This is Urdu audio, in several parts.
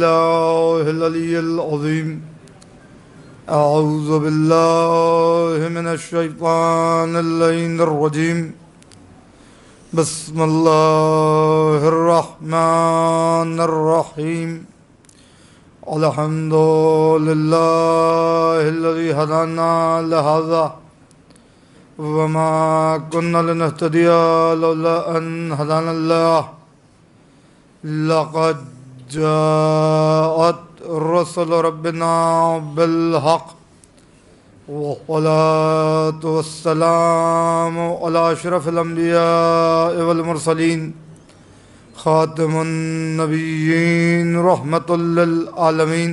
بالله العلي العظيم. أعوذ بالله من الشيطان اللعين الرجيم. بسم الله الرحمن الرحيم. الحمد لله الذي هدانا لهذا وما كنا لنهتدي لولا أن هدانا الله. لقد جاءت رسل ربنا بالحق والصلاة والسلام على أشرف الأنبياء والمرسلين خاتم النبيين رحمة للعالمين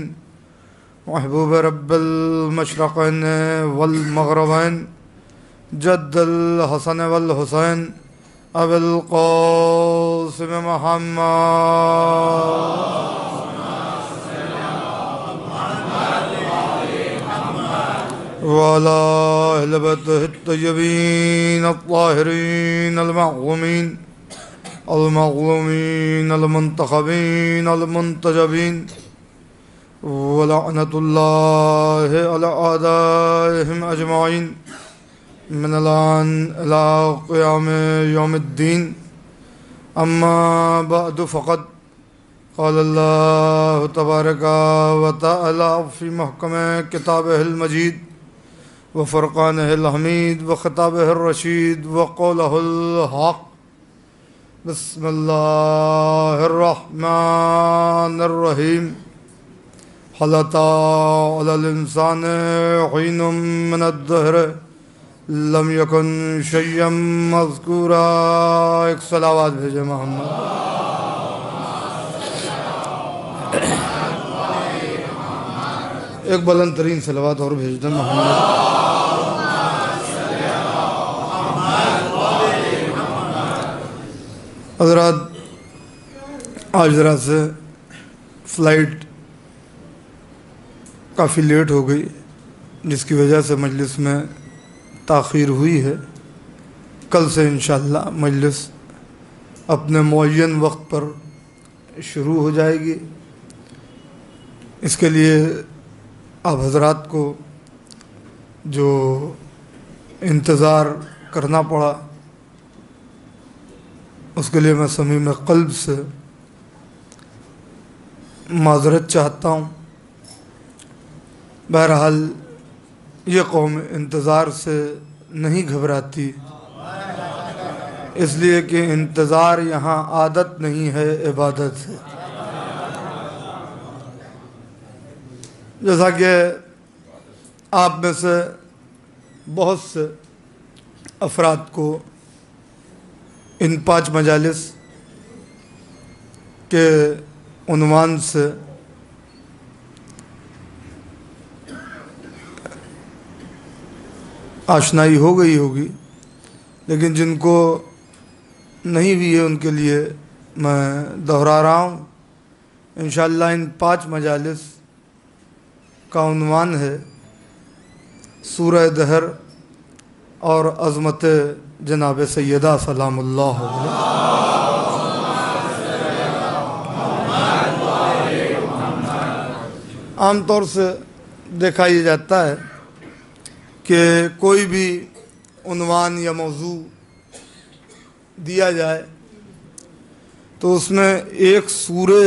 محبوب رب المشرقين والمغربين جد الحسن والحسين أبي القاسم محمد وعلى أهل بيته الطيبين الطاهرين المعصومين المظلومين المنتخبين المنتجبين ولعنة الله على أعدائهم أجمعين من الآن إلى قيام يوم الدين. أما بعد فقد قال الله تبارك وتعالى في محكم كتابه المجيد وفرقانه الحميد وخطابه الرشيد وقوله الحق. بسم الله الرحمن الرحيم. هل أتى على الإنسان حين من الدهر لم يكن شيئا مذكورا. ایک صلوات بھیجے محمد. ایک بلند ترین صلوات اور بھیج دیں محمد. حضرات آج ذرا سے فلائٹ کافی لیٹ ہو گئی جس کی وجہ سے مجلس میں تاخیر ہوئی ہے. کل سے انشاءاللہ مجلس اپنے معین وقت پر شروع ہو جائے گی. اس کے لیے آپ حضرات کو جو انتظار کرنا پڑا اس کے لیے میں صمیم قلب سے معذرت چاہتا ہوں. بہرحال یہ قوم انتظار سے نہیں گھبراتی اس لیے کہ انتظار یہاں عادت نہیں ہے عبادت ہے. جیسا کہ آپ میں سے بہت سے افراد کو ان 5 مجالس کے عنوان سے آشنائی ہو گئی ہوگی، لیکن جن کو نہیں بھی ہے ان کے لیے میں دہرا رہا ہوں. انشاءاللہ ان 5 مجالس کا عنوان ہے سورہ دہر اور عظمت جناب سیدہ سلام اللہ علیہ. عام طور سے دیکھا یہ جاتا ہے کہ کوئی بھی عنوان یا موضوع دیا جائے تو اس میں ایک سورے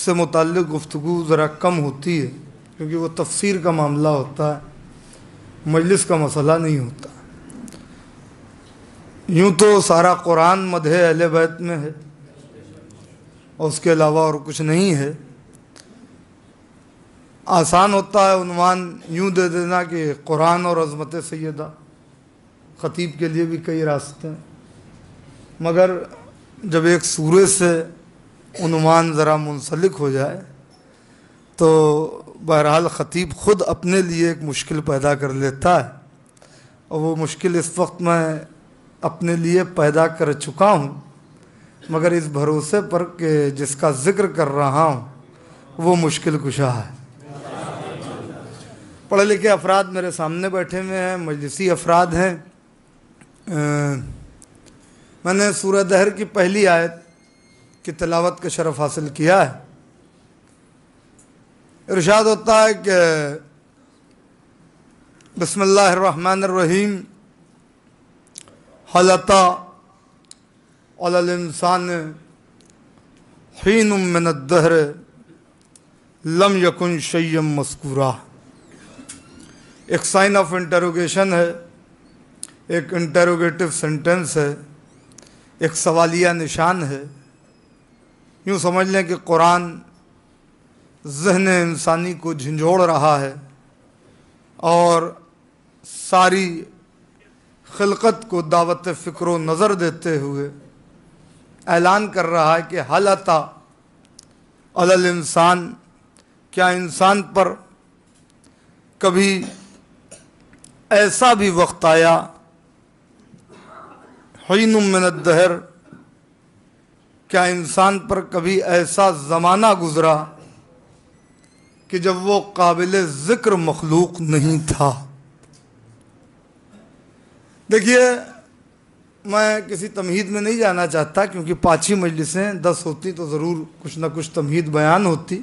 سے متعلق گفتگو ذرا کم ہوتی ہے کیونکہ وہ تفسیر کا معاملہ ہوتا ہے، مجلس کا مسئلہ نہیں ہوتا. یوں تو سارا قرآن مدح اہل بیت میں ہے اور اس کے علاوہ اور کچھ نہیں ہے. آسان ہوتا ہے عنوان یوں دے دینا کہ قرآن اور عظمت سیدہ. خطیب کے لیے بھی کئی راستے ہیں، مگر جب ایک سورے سے عنوان ذرا منسلک ہو جائے تو بہرحال خطیب خود اپنے لیے ایک مشکل پیدا کر لیتا ہے، اور وہ مشکل اس وقت میں اپنے لیے پیدا کر چکا ہوں، مگر اس بھروسے پر کہ جس کا ذکر کر رہا ہوں وہ مشکل کشا ہے. پڑھے لکھے افراد میرے سامنے بیٹھے ہوئے ہیں، مجلسی افراد ہیں. میں نے سورہ دہر کی پہلی آیت کی تلاوت کا شرف حاصل کیا ہے۔ ارشاد ہوتا ہے کہ بسم اللہ الرحمن الرحیم، حل اتی علی الانسان حین من الدہر لم یکن شیئا مذکورا۔ ایک سائن آف انٹروگیشن ہے، ایک انٹروگیٹو سینٹنس ہے، ایک سوالیہ نشان ہے۔ یوں سمجھ لیں کہ قرآن ذہن انسانی کو جھنجھوڑ رہا ہے اور ساری خلقت کو دعوت فکر و نظر دیتے ہوئے اعلان کر رہا ہے کہ حل اتی علی الانسان، کیا انسان پر کبھی ایسا بھی وقت آیا، حین من الدہر، کیا انسان پر کبھی ایسا زمانہ گزرا کہ جب وہ قابل ذکر مخلوق نہیں تھا۔ دیکھیے، میں کسی تمہید میں نہیں جانا چاہتا، کیونکہ 5 مجلسیں 10 ہوتی تو ضرور کچھ نہ کچھ تمہید بیان ہوتی۔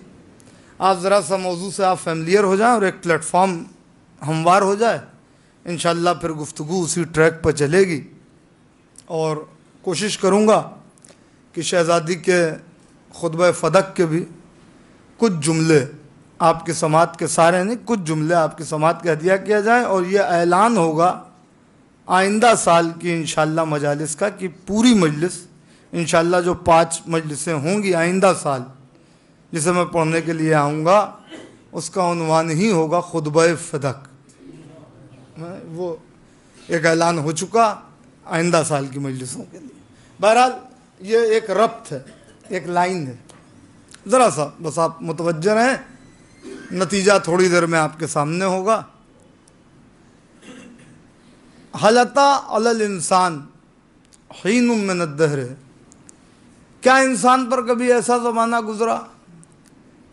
آپ ذرا سا موضوع سے آپ فیملیئر ہو جائیں اور ایک پلیٹ فارم ہموار ہو جائے، انشاءاللہ پھر گفتگو اسی ٹریک پر چلے گی۔ اور کوشش کروں گا کہ شہزادی کے خطبہ فدق کے بھی کچھ جملے آپ کی سماعت کے، سارے نہیں، کچھ جملے آپ کی سماعت کا ہدیہ کیا جائیں، اور یہ اعلان ہوگا آئندہ سال کی انشاءاللہ مجالس کا کہ پوری مجلس انشاءاللہ جو 5 مجلسیں ہوں گی آئندہ سال جسے میں پڑھنے کے لیے آؤں گا، اس کا عنوان ہی ہوگا خطبہ فدق۔ وہ ایک اعلان ہو چکا آئندہ سال کی مجلسوں کے لیے۔ بہرحال یہ ایک ربط ہے، ایک لائن ہے، ذرا سا بس آپ متوجہ رہیں، نتیجہ تھوڑی دیر میں آپ کے سامنے ہوگا۔ حل اتی علی الانسان حین من الدہر، کیا انسان پر کبھی ایسا زمانہ گزرا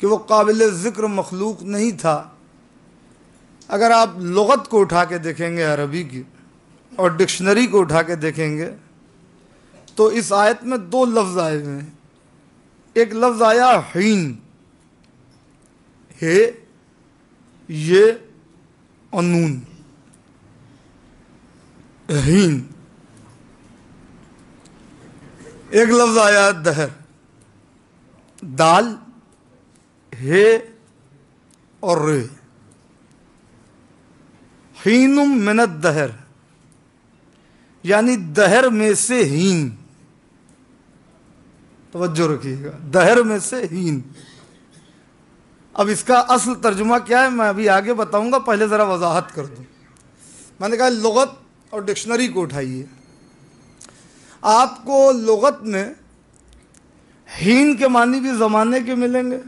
کہ وہ قابل ذکر مخلوق نہیں تھا؟ اگر آپ لغت کو اٹھا کے دیکھیں گے عربی کی اور ڈکشنری کو اٹھا کے دیکھیں گے تو اس آیت میں 2 لفظ آئے ہوئے ہیں۔ ایک لفظ آیا حین، ہے یہ اور نون، حین۔ ایک لفظ آیا دہر، دال، ہے اور رے، حین من الدہر، یعنی دہر میں سے ہین۔ توجہ رکھیے گا، دہر میں سے ہین۔ اب اس کا اصل ترجمہ کیا ہے میں ابھی آگے بتاؤں گا، پہلے ذرا وضاحت کر دوں۔ میں نے کہا لغت اور ڈکشنری کو اٹھائیے، آپ کو لغت میں ہین کے معنی بھی زمانے کے ملیں گے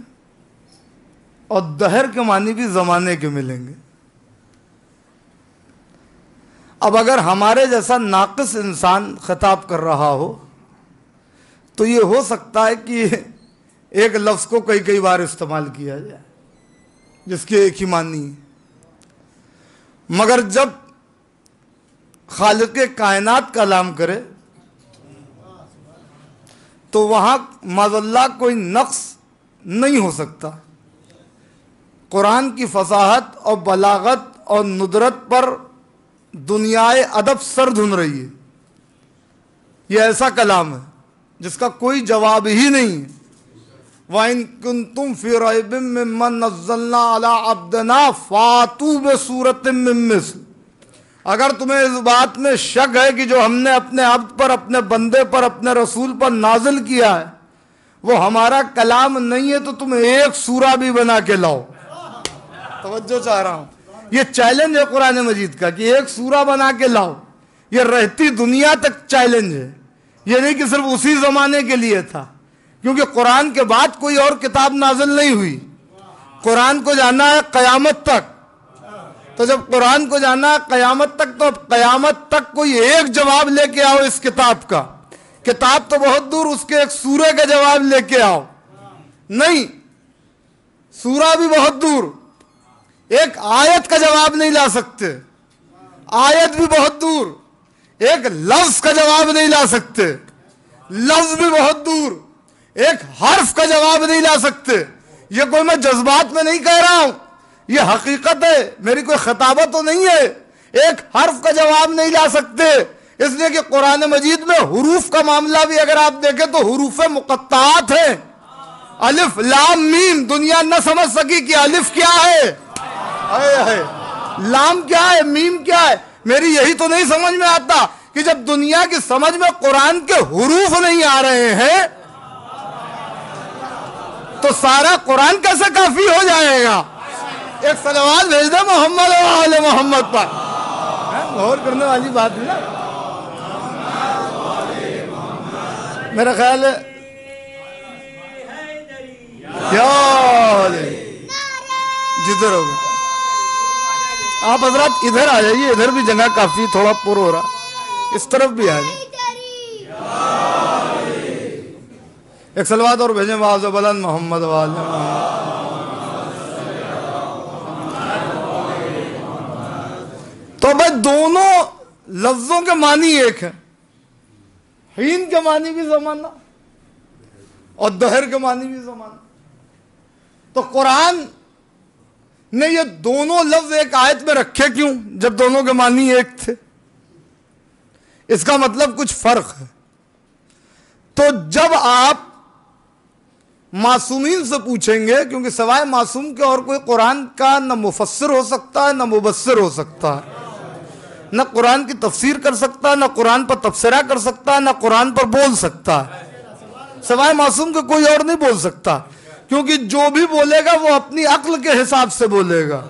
اور دہر کے معنی بھی زمانے کے ملیں گے۔ اب اگر ہمارے جیسا ناقص انسان خطاب کر رہا ہو تو یہ ہو سکتا ہے کہ ایک لفظ کو کئی بار استعمال کیا جائے جس کے ایک ہی معنی ہے، مگر جب خالق کائنات کا کلام کرے تو وہاں معاذ اللہ کوئی نقص نہیں ہو سکتا۔ قرآن کی فصاحت اور بلاغت اور ندرت پر دنیائے ادب سر دھن رہی ہے۔ یہ ایسا کلام ہے جس کا کوئی جواب ہی نہیں ہے۔ وَإِن كُنتُمْ فِي رَيْبٍ مِّمَّن نَّزَّلْنَا عَلَىٰ عَبْدِنَا فَأْتُوا بِسُورَةٍ مِّن مِّثْلِهِ، اگر تمہیں اس بات میں شک ہے کہ جو ہم نے اپنے عبد پر، اپنے بندے پر، اپنے رسول پر نازل کیا ہے وہ ہمارا کلام نہیں ہے تو تم ایک سورہ بھی بنا کے لاؤ۔ توجہ چاہ رہا ہوں، یہ چیلنج ہے قرآن مجید کا کہ ایک سورہ بنا کے لاؤ۔ یہ رہتی دنیا تک چیلنج ہے، یہ نہیں کہ صرف اسی زمانے کے لیے تھا، کیونکہ قرآن کے بعد کوئی اور کتاب نازل نہیں ہوئی۔ قرآن کو جانا ہے قیامت تک، تو جب قرآن کو جانا ہے قیامت تک تو اب قیامت تک کوئی ایک جواب لے کے آؤ اس کتاب کا۔ کتاب تو بہت دور، اس کے ایک سورے کا جواب لے کے آؤ، نہیں، سورہ بھی بہت دور، ایک آیت کا جواب نہیں لا سکتے، آیت بھی بہت دور، ایک لفظ کا جواب نہیں لا سکتے، لفظ بھی بہت دور، ایک حرف کا جواب نہیں لا سکتے. یہ کوئی میں جذبات میں نہیں کہہ رہا ہوں، یہ حقیقت ہے، میری کوئی خطابت تو نہیں ہے. ایک حرف کا جواب نہیں لا سکتے، اس لیے کہ قرآن مجید میں حروف کا معاملہ بھی اگر آپ دیکھیں تو حروف مقطعات ہیں. الف لام میم. دنیا نہ سمجھ سکی کہ الف کیا ہے، لام کیا ہے، میم کیا ہے. میری یہی تو نہیں سمجھ میں آتا کہ جب دنیا کی سمجھ میں قرآن کے حروف نہیں آ رہے ہیں تو سارا قرآن کیسے کافی ہو جائے گا. ایک صلوات بھیج دے محمد و آل محمد پر. غور کرنے والی بات ہے نا. میرا خیال ہے جدھر ہو گئے آپ حضرات ادھر آ جائیے، ادھر بھی جگہ کافی تھوڑا پر ہو رہا، اس طرف بھی آ جائیے. ایک صلوات اور بھیجیں واعظ و بلند محمد و آل محمد. تو بھائی دونوں لفظوں کے معنی ایک ہیں. حین کے معنی بھی زمانہ اور دہر کے معنی بھی زمانہ. تو قرآن نے یہ دونوں لفظ ایک آیت میں رکھے کیوں جب دونوں کے معنی ایک تھے؟ اس کا مطلب کچھ فرق ہے. تو جب آپ معصومین سے پوچھیں گے، کیونکہ سوائے معصوم کے اور کوئی قرآن کا نہ مفسر ہو سکتا ہے نہ مبصر ہو سکتا ہے، نہ قرآن کی تفسیر کر سکتا ہے، نہ قرآن پر تبصرہ کر سکتا ہے، نہ قرآن پر بول سکتا ہے. سوائے معصوم کے کوئی اور نہیں بول سکتا، کیونکہ جو بھی بولے گا وہ اپنی عقل کے حساب سے بولے گا،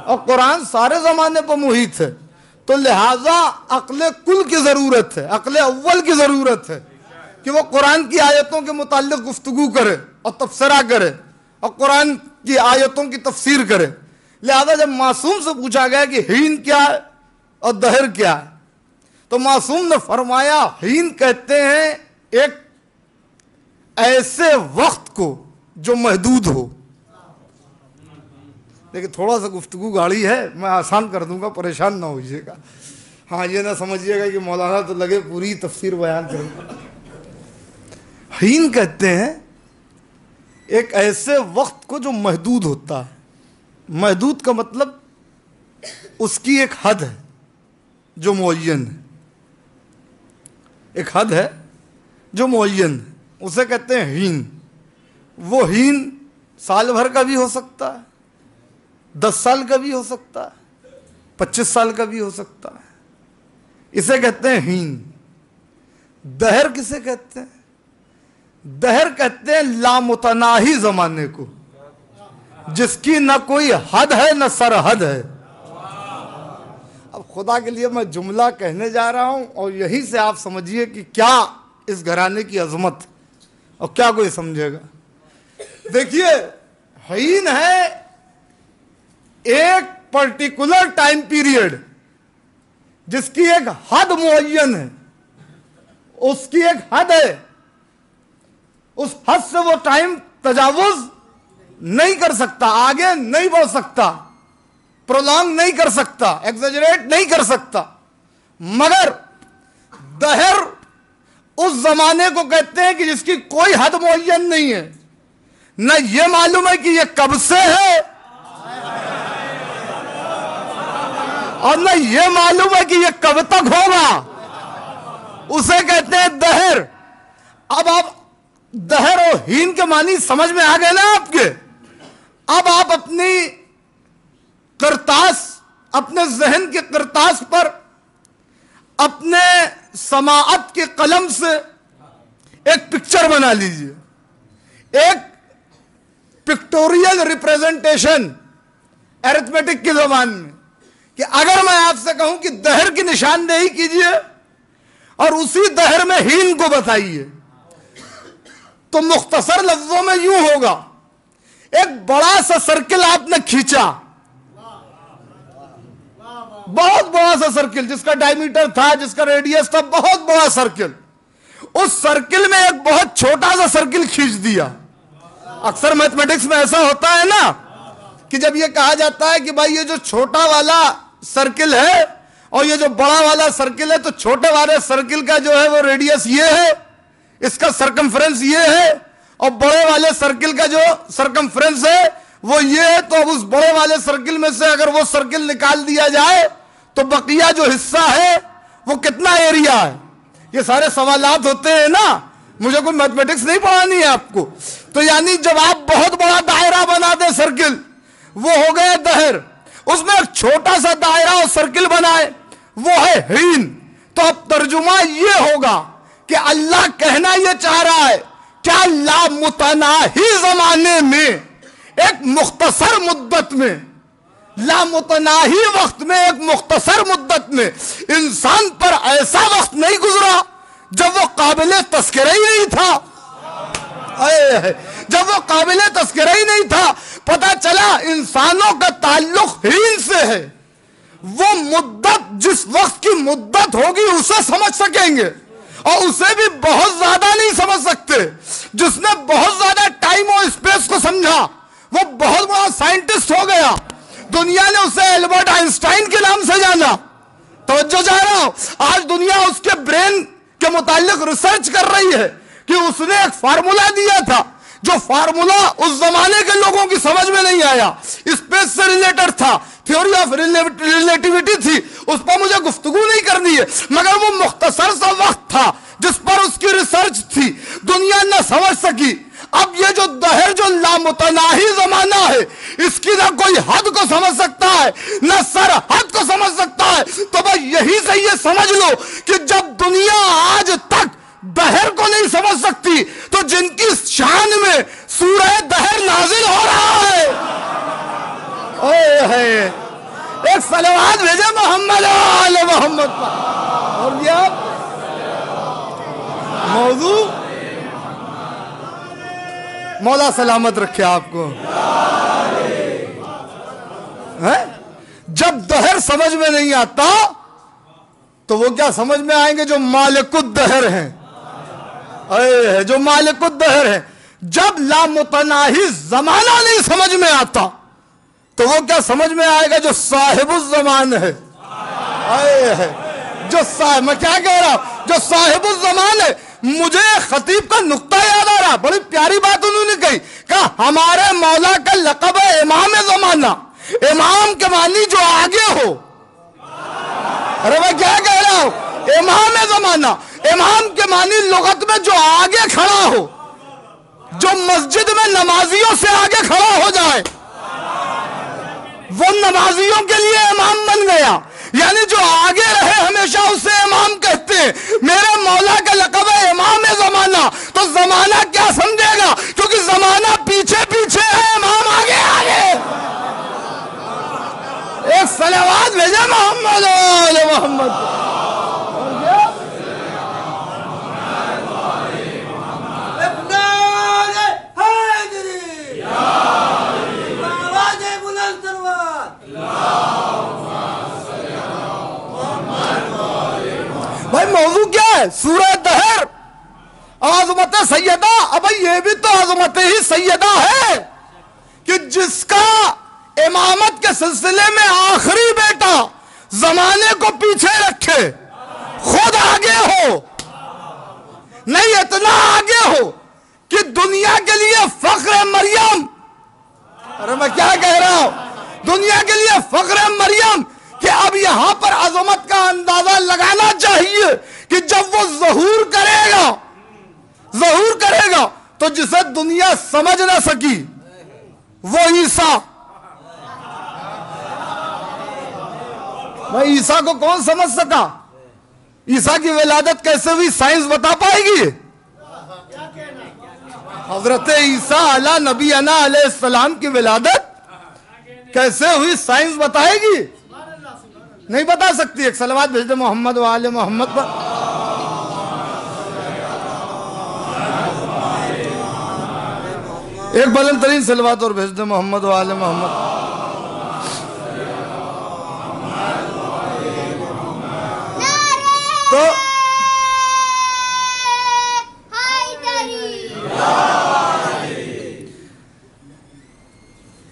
اور قرآن سارے زمانے پر محیط ہے. تو لہٰذا عقل کل کی ضرورت ہے، عقل اول کی ضرورت ہے کہ وہ قرآن کی آیتوں کے متعلق گفتگو کرے اور تبصرہ کرے اور قرآن کی آیتوں کی تفسیر کرے. لہذا جب معصوم سے پوچھا گیا کہ حین کیا ہے اور دہر کیا ہے، تو معصوم نے فرمایا حین کہتے ہیں ایک ایسے وقت کو جو محدود ہو. لیکن تھوڑا سا گفتگو گاڑی ہے، میں آسان کر دوں گا، پریشان نہ ہوئیے گا. ہاں یہ نہ سمجھیے گا کہ مولانا تو لگے پوری تفسیر بیان کریں. حین کہتے ہیں ایک ایسے وقت کو جو محدود ہوتا ہے. محدود کا مطلب اس کی ایک حد ہے جو معین ہے. ایک حد ہے جو معین ہے، اسے کہتے ہیں حین. وہ حین سال بھر کا بھی ہو سکتا ہے، 10 سال کا بھی ہو سکتا ہے، 25 سال کا بھی ہو سکتا ہے. اسے کہتے ہیں حین. دہر کسے کہتے ہیں؟ دہر کہتے ہیں لامتناہی زمانے کو، جس کی نہ کوئی حد ہے نہ سرحد ہے. اب خدا کے لیے میں جملہ کہنے جا رہا ہوں اور یہیں سے آپ سمجھیے کہ کیا اس گھرانے کی عظمت اور کیا کوئی سمجھے گا. دیکھیے حین ہے ایک پرٹیکولر ٹائم پیریڈ جس کی ایک حد معین ہے، اس کی ایک حد ہے، اس حد سے وہ ٹائم تجاوز نہیں کر سکتا، آگے نہیں بڑھ سکتا، پرولونگ نہیں کر سکتا، ایگزیجریٹ نہیں کر سکتا. مگر دہر اس زمانے کو کہتے ہیں کہ جس کی کوئی حد معین نہیں ہے. نہ یہ معلوم ہے کہ یہ کب سے ہے اور نہ یہ معلوم ہے کہ یہ کب تک ہوگا. اسے کہتے ہیں دہر. اب آپ دہر اور ہین کے معنی سمجھ میں آ گئے نا آپ کے. اب آپ اپنی کرتاس، اپنے ذہن کی کرتاس پر اپنے سماعت کے قلم سے ایک پکچر بنا لیجئے، ایک پکٹوریل ریپریزنٹیشن ایرتھمیٹک کی زبان میں، کہ اگر میں آپ سے کہوں کہ دہر کی نشاندہی کیجئے اور اسی دہر میں ہین کو بتائیے، تو مختصر لفظوں میں یوں ہوگا. ایک بڑا سا سرکل آپ نے کھینچا، بہت بڑا سا سرکل جس کا ڈائیمیٹر تھا، جس کا ریڈیس تھا، بہت بڑا سرکل. اس سرکل میں ایک بہت چھوٹا سا سرکل کھینچ دیا. اکثر میتھمیٹکس میں ایسا ہوتا ہے نا کہ جب یہ کہا جاتا ہے کہ بھائی یہ جو چھوٹا والا سرکل ہے اور یہ جو بڑا والا سرکل ہے، تو چھوٹے والے سرکل کا جو ہے وہ ریڈیس یہ ہے، اس کا سرکمفرنس یہ ہے اور بڑے والے سرکل کا جو سرکمفرنس ہے وہ یہ ہے، تو اب اس بڑے والے سرکل میں سے اگر وہ سرکل نکال دیا جائے تو بقیہ جو حصہ ہے وہ کتنا ایریا ہے؟ یہ سارے سوالات ہوتے ہیں نا، مجھے کوئی میتھمیٹکس نہیں پڑھانی ہے آپ کو. تو یعنی جب آپ بہت بڑا دائرہ بنا دیں سرکل، وہ ہو گئے دہر، اس میں ایک چھوٹا سا دائرہ اور سرکل بنائے، وہ ہے ہین. تو اب ترجمہ یہ ہوگا کہ اللہ کہنا یہ چاہ رہا ہے کیا لامتناہی زمانے میں، ایک مختصر مدت میں، لامتناہی وقت میں، ایک مختصر مدت میں انسان پر ایسا وقت نہیں گزرا جب وہ قابل تذکرہ ہی نہیں تھا. جب وہ قابل تذکرہ ہی نہیں تھا، پتا چلا انسانوں کا تعلق ہین سے ہے. وہ مدت، جس وقت کی مدت ہوگی اسے سمجھ سکیں گے، اور اسے بھی بہت زیادہ نہیں سمجھ سکتے. جس نے بہت زیادہ ٹائم اور اسپیس کو سمجھا وہ بہت بڑا سائنٹسٹ ہو گیا. دنیا نے اسے البرٹ آئنسٹائن کے نام سے جانا. توجہ جا رہا ہوں، آج دنیا اس کے برین کے متعلق ریسرچ کر رہی ہے کہ اس نے ایک فارمولا دیا تھا، جو فارمولا اس زمانے کے لوگوں کی سمجھ میں نہیں آیا، اسپیس سے ریلیٹڈ تھا، تھیوری آف ریلیٹیوٹی تھی، اس پر مجھے گفتگو نہیں کرنی ہے، مگر وہ مختصر سا وقت تھا جس پر اس کی ریسرچ تھی، دنیا نہ سمجھ سکی. اب یہ جو دہر، جو لامتناہی زمانہ ہے، اس کی نہ کوئی حد کو سمجھ سکتا ہے نہ سرحد کو سمجھ سکتا ہے. تو بس یہی سے یہ سمجھ لو کہ جب دنیا آج تک دہر کو نہیں سمجھ سکتی تو جن کی شان میں سورہ دہر نازل ہو رہا ہے، ایک صلوات بھیجے محمد آل محمد پر. اور یہ موضوع مولا سلامت رکھے آپ کو. جب دہر سمجھ میں نہیں آتا تو وہ کیا سمجھ میں آئیں گے جو مالک الدہر ہیں، جو مالک الدہر ہیں. جب لامتناہی زمانہ نہیں سمجھ میں آتا تو وہ کیا سمجھ میں آئے گا جو صاحب الزمان ہے. جو صاحب، میں کیا کہہ رہا ہوں، جو صاحب الزمان ہے. مجھے خطیب کا نقطہ یاد آ رہا، بڑی پیاری بات انہوں نے کہی، کہا ہمارے مولا کا لقب ہے امام زمانہ. امام کے معنی جو آگے ہو. ارے میں کیا کہہ رہا ہوں، امام زمانہ، امام کے معنی لغت میں جو آگے کھڑا ہو، جو مسجد میں نمازیوں سے آگے کھڑا ہو جائے، وہ نمازیوں کے لیے امام بن گیا. یعنی جو آگے رہے ہمیشہ اسے امام کہتے ہیں. میرے مولا کا لقب ہے امام زمانہ. تو زمانہ کیا سمجھے گا، کیونکہ زمانہ پیچھے پیچھے ہے، امام آگے آگے. ایک صلوات بھیجے محمد آل محمد. بھائی موضوع کیا ہے؟ سورہ دہر، عظمت سیدہ. اب یہ بھی تو عظمت ہی سیدہ ہے کہ جس کا امامت کے سلسلے میں آخری بیٹا زمانے کو پیچھے رکھے، خود آگے ہو، نہیں اتنا آگے ہو کہ دنیا کے لیے فخر مریم. ارے میں کیا کہہ رہا ہوں، دنیا کے لیے فخر مریم، کہ اب یہاں پر عظمت کا اندازہ لگانا چاہیے کہ جب وہ ظہور کرے گا تو جسے دنیا سمجھ نہ سکی، وہ عیسیٰ. بھائی عیسیٰ کو کون سمجھ سکا؟ عیسیٰ کی ولادت کیسے ہوئی سائنس بتا پائے گی؟ حضرت عیسیٰ علیہ نبینا علیہ السلام کی ولادت کیسے ہوئی سائنس بتائے گی؟ نہیں بتا سکتی. ایک صلوات بھیج دے محمد و آل محمد پر. ایک بلند ترین صلوات اور بھیج دے محمد و آل محمد. تو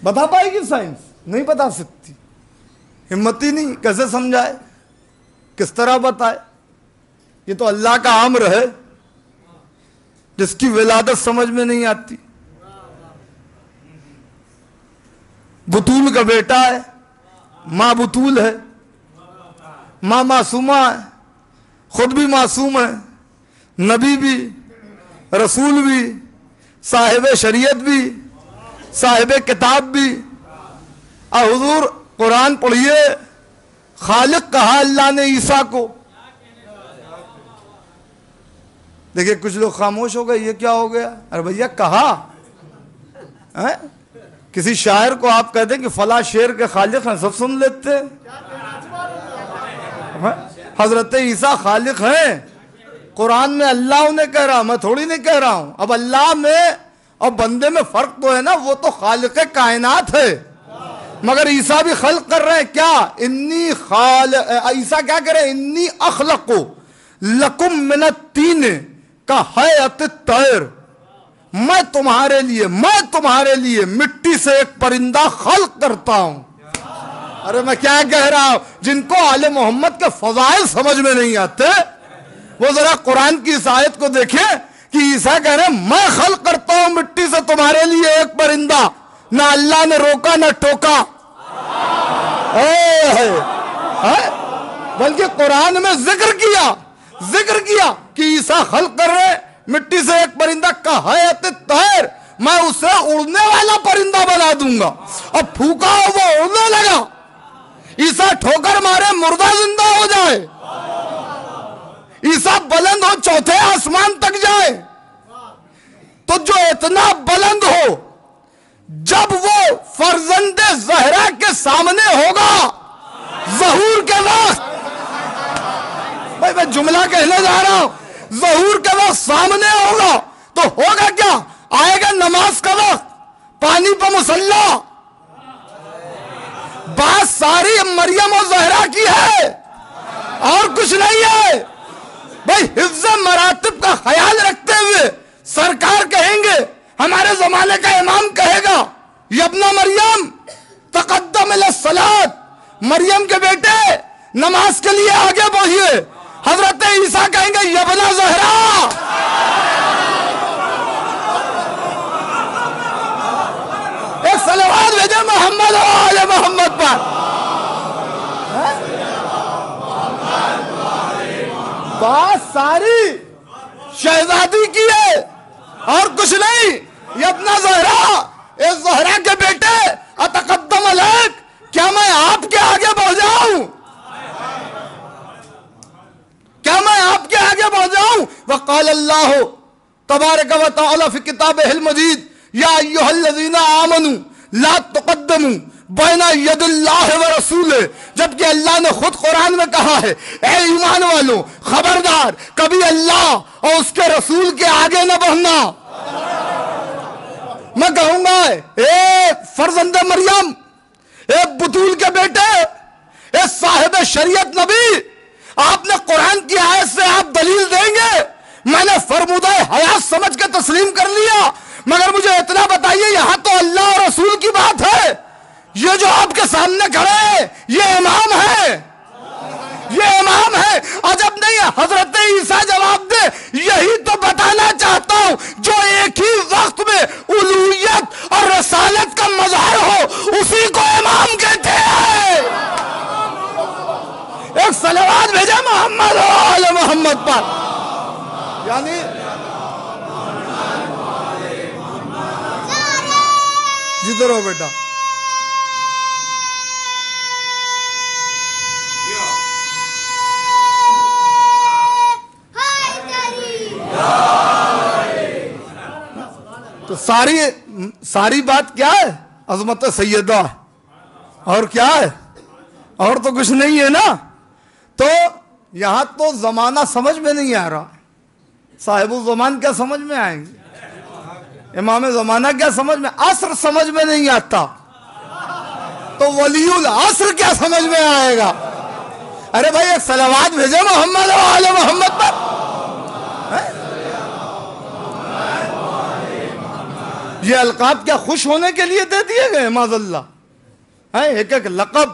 بتا پائے گی سائنس؟ نہیں بتا سکتی. ہمت ہی نہیں، کیسے سمجھائے، کس طرح بتائے؟ یہ تو اللہ کا امر ہے. جس کی ولادت سمجھ میں نہیں آتی. بطول کا بیٹا ہے، ماں بطول ہے، ماں معصومہ ہے، خود بھی معصوم ہے، نبی بھی، رسول بھی، صاحب شریعت بھی، صاحب کتاب بھی. حضور قرآن پڑھیے، خالق کہا اللہ نے عیسیٰ کو. دیکھیں کچھ لوگ خاموش ہو گئے، یہ کیا ہو گیا؟ ارے بھیا کہا. کسی شاعر کو آپ کہتے ہیں کہ فلاں شعر کے خالق ہیں، سب سن لیتے. حضرت عیسیٰ خالق ہیں. قرآن میں اللہ انہیں کہہ رہا، میں تھوڑی نہیں کہہ رہا ہوں. اب اللہ میں اور بندے میں فرق تو ہے نا، وہ تو خالق کائنات ہے، مگر عیسیٰ بھی خلق کر رہے ہیں. کیا عیسیٰ کیا کہہ رہے ہیں؟ انی اخلق لکم من الطین کہیئۃ الطیر. میں تمہارے لیے مٹی سے ایک پرندہ خلق کرتا ہوں. ارے میں کیا کہہ رہا ہوں؟ جن کو آل محمد کے فضائل سمجھ میں نہیں آتے وہ ذرا قرآن کی اس آیت کو دیکھیں کہ عیسیٰ کہہ رہے ہیں میں خلق کرتا ہوں مٹی سے تمہارے لیے ایک پرندہ. نہ اللہ نے روکا نہ ٹوکا، بلکہ قرآن میں ذکر کیا کہ عیسیٰ خلق کر رہے مٹی سے ایک پرندہ کہیئۃ الطیر. میں اسے اڑنے والا پرندہ بنا دوں گا. اب پھونکا وہ اڑنے لگا. عیسیٰ ٹھوکر مارے مردہ زندہ ہو جائے. عیسیٰ بلند ہو چوتھے آسمان تک جائے. تو جو اتنا بلند ہو، جب وہ فرزند زہرا کے سامنے ہوگا ظہور کے وقت، بھائی میں جملہ کہنے جا رہا ہوں، ظہور کے وقت سامنے ہوگا تو ہوگا کیا؟ آئے گا نماز کا وقت، پانی پہ مصلی. بات ساری مریم و زہرا کی ہے اور کچھ نہیں ہے. بھائی حفظ مراتب کا خیال رکھتے ہوئے سرکار کہیں گے، ہمارے زمانے کا امام کہے گا یبنا مریم تقدم الی الصلاۃ. مریم کے بیٹے نماز کے لیے آگے بڑھیے. حضرت عیسیٰ کہیں گے یبنا زہرا. ایک صلوات بھیجے محمد و آل محمد پر. بات ساری شہزادی کی ہے اور کچھ نہیں. یبنا زہرا، اے زہرا کے بیٹے، اتقدم علیک، کیا میں آپ کے آگے بڑھ جاؤں؟ وقال اللہ تبارک و تعالی فی کتابہ المجید یا ایھا الذین آمنوا لا تقدموا بین ید اللہ و رسولہ. جبکہ اللہ نے خود قرآن میں کہا ہے اے ایمان والوں خبردار کبھی اللہ اور اس کے رسول کے آگے نہ بڑھنا. میں کہوں گا اے فرزند مریم، اے بطول کے بیٹے، اے صاحب شریعت نبی، آپ نے قرآن کی آیت سے آپ دلیل دیں گے؟ میں نے فرمودہ حیات سمجھ کے تسلیم کر لیا، مگر مجھے اتنا بتائیے یہاں تو اللہ اور رسول کی بات ہے. یہ جو آپ کے سامنے کھڑے ہیں یہ امام ہے، یہ امام ہے. عجب نہیں ہے حضرت عیسیٰ جواب دے یہی تو بتانا چاہتا ہوں، جو ایک ہی وقت میں الوہیت اور رسالت کا مظہر ہو اسی کو امام کہتے ہیں. ایک صلوات بھیجے محمد و آل محمد پر. یعنی جدھر ہو بیٹا تو ساری بات کیا ہے؟ عظمت سیدہ. اور کیا ہے؟ اور تو کچھ نہیں ہے نا. تو یہاں تو زمانہ سمجھ میں نہیں آ رہا. صاحب الزمان کیا سمجھ میں آئیں گے؟ امام زمانہ کیا سمجھ میں؟ عصر سمجھ میں نہیں آتا تو ولی العصر کیا سمجھ میں آئے گا؟ ارے بھائی ایک صلوات بھیجے محمد و آل محمد پر. یہ القاب کیا خوش ہونے کے لیے دے دیے گئے؟ معاذ اللہ. ایک ایک لقب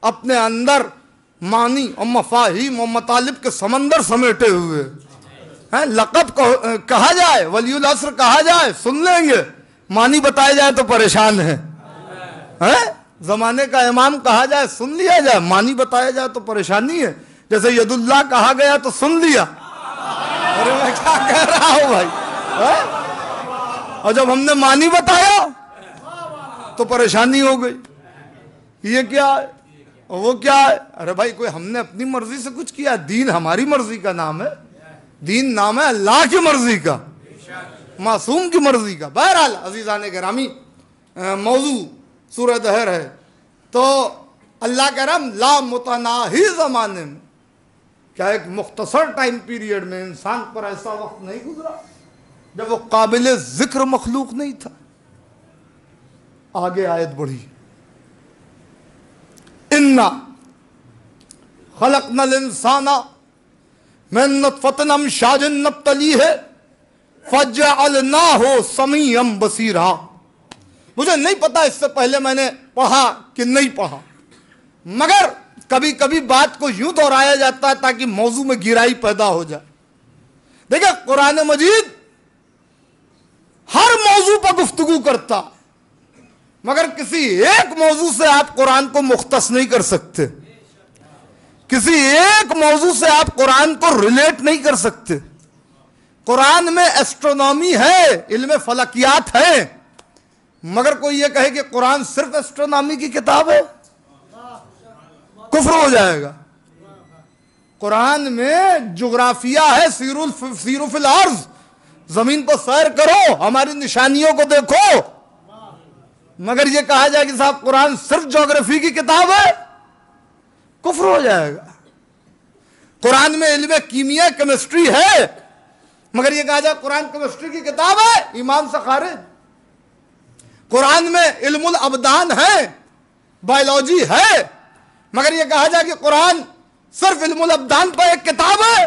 اپنے اندر معنی اور مفاہیم اور مطالب کے سمندر سمیٹے ہوئے. لقب کہا جائے، ولی العصر کہا جائے سن لیں گے، معنی بتائے جائے تو پریشان ہیں۔ زمانے کا امام کہا جائے سن لیا جائے، معنی بتایا جائے تو پریشانی ہے۔ جیسے ید اللہ کہا گیا تو سن لیا، ارے میں کیا کہہ رہا ہوں بھائی، اور جب ہم نے معنی بتایا تو پریشانی ہو گئی، یہ کیا ہے وہ کیا ہے؟ ارے بھائی کوئی ہم نے اپنی مرضی سے کچھ کیا؟ دین ہماری مرضی کا نام ہے، دین نام ہے اللہ کی مرضی کا، معصوم کی مرضی کا۔ بہرحال عزیزان گرامی، موضوع سورہ دہر ہے، تو اللہ کہہ رہا لا متناہی زمانے میں، کیا ایک مختصر ٹائم پیریڈ میں انسان پر ایسا وقت نہیں گزرا جب وہ قابل ذکر مخلوق نہیں تھا؟ آگے آیت بڑھی، اِنَّا خَلَقْنَا الْإِنسَانَ مِن نُطْفَةٍ أَمْشَاجٍ نَبْتَلِيهِ فَجَعَلْنَاهُ سَمِيعًا بَصِيرًا۔ مجھے نہیں پتا اس سے پہلے میں نے پڑھا کہ نہیں پڑھا، مگر کبھی کبھی بات کو یوں دہرایا جاتا ہے تاکہ موضوع میں گہرائی پیدا ہو جائے۔ دیکھیں قرآن مجید ہر موضوع پر گفتگو کرتا، مگر کسی ایک موضوع سے آپ قرآن کو مختص نہیں کر سکتے، کسی ایک موضوع سے آپ قرآن کو ریلیٹ نہیں کر سکتے۔ قرآن میں ایسٹرونومی ہے، علم فلکیات ہے، مگر کوئی یہ کہے کہ قرآن صرف ایسٹرونومی کی کتاب ہے، کفر ہو جائے گا۔ قرآن میں جغرافیہ ہے، سیرو فی الارض، زمین پر سیر کرو، ہماری نشانیوں کو دیکھو، مگر یہ کہا جائے کہ صاحب قرآن صرف جغرافی کی کتاب ہے، کفر ہو جائے گا۔ قرآن میں علم کیمیا کیمسٹری ہے، مگر یہ کہا جائے قرآن کیمسٹری کی کتاب ہے، ایمان سے خارج۔ قرآن میں علم الابدان ہے، بائیولوجی ہے، مگر یہ کہا جائے کہ قرآن صرف علم الابدان پر ایک کتاب ہے،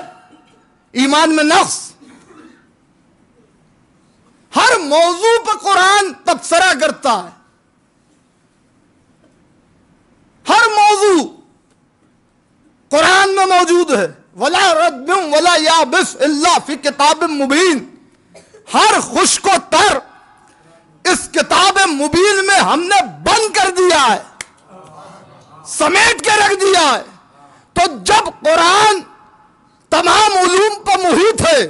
ایمان میں نقص۔ ہر موضوع پر قرآن تبصرہ کرتا ہے، ہر موضوع قرآن میں موجود ہے، وَلَا رَدْبٍ وَلَا يَابِسٍ إِلَّا فِي كِتَابٍ مُبِينٍ۔ ہر خشک و تر اس کتاب مبین میں ہم نے بند کر دیا ہے، سمیٹ کے رکھ دیا ہے۔ تو جب قرآن تمام علوم پر محیط ہے،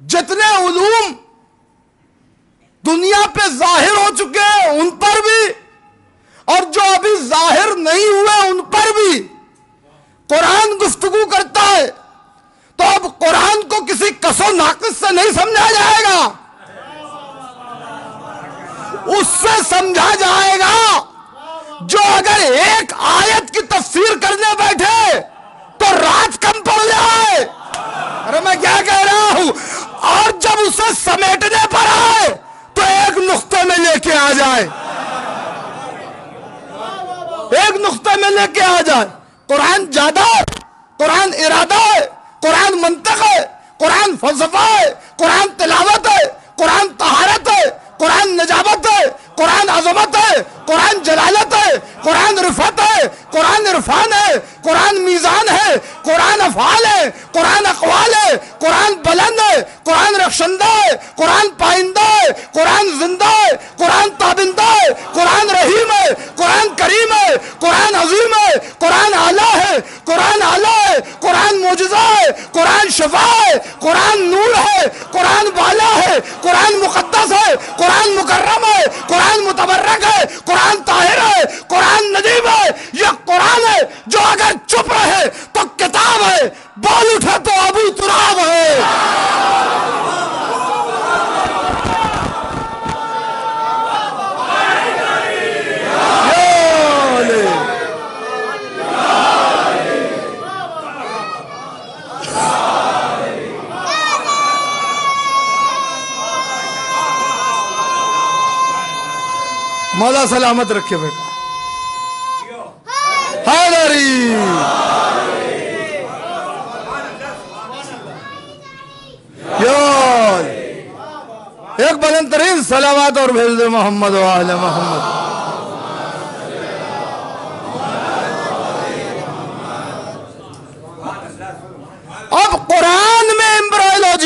جتنے علوم دنیا پہ ظاہر ہو چکے ہیں ان پر بھی، اور جو ابھی ظاہر نہیں ہوئے ان پر بھی قرآن گفتگو کرتا ہے، تو اب قرآن کو کسی کس و ناقص سے نہیں سمجھا جائے گا، اس سے سمجھا جائے گا جو اگر ایک آیت کی تفسیر کرنے بیٹھے تو رات کم پڑ جائے، ارے میں کیا کہہ رہا ہوں، اور جب اسے سمیٹنے پر آئے تو ایک نقطے میں لے کے آ جائے، ایک نقطے میں لے کے آ جائے۔ قرآن جادہ ہے، قرآن ارادہ ہے، قرآن منطق ہے، قرآن فلسفہ ہے، قرآن تلاوت ہے، قرآن طہارت ہے، قرآن نجابت ہے، قرآن عظمت ہے، قرآن جلالت ہے، قرآن رفعت ہے، قرآن عرفان ہے، قرآن میزان ہے، قرآن افعال ہے، قرآن اقوال ہے، قرآن بلند ہے، قرآن رخشندہ ہے، قرآن پائندہ ہے، قرآن زندہ ہے، قرآن تابندہ ہے، قرآن رحیم ہے، قرآن کریم ہے، قرآن عظیم ہے، قرآن اعلیٰ ہے، قرآن اعلیٰ ہے، قرآن معجزہ ہے، قرآن شفا ہے، قرآن نور ہے، قرآن بالا ہے، قرآن مقدس ہے، قرآن مکرم ہے، قرآن متبرک ہے، قرآن طاہر ہے، قرآن ندیم ہے۔ یہ قرآن ہے جو اگر چپ رہے تو کتاب ہے، بول اٹھے تو ابو تراب ہے۔ مولا سلامت رکھے بیٹا، حیدری ایک بلند ترین صلوات اور بھیج دے محمد و آل محمد۔ اب قرآن میں امبرائل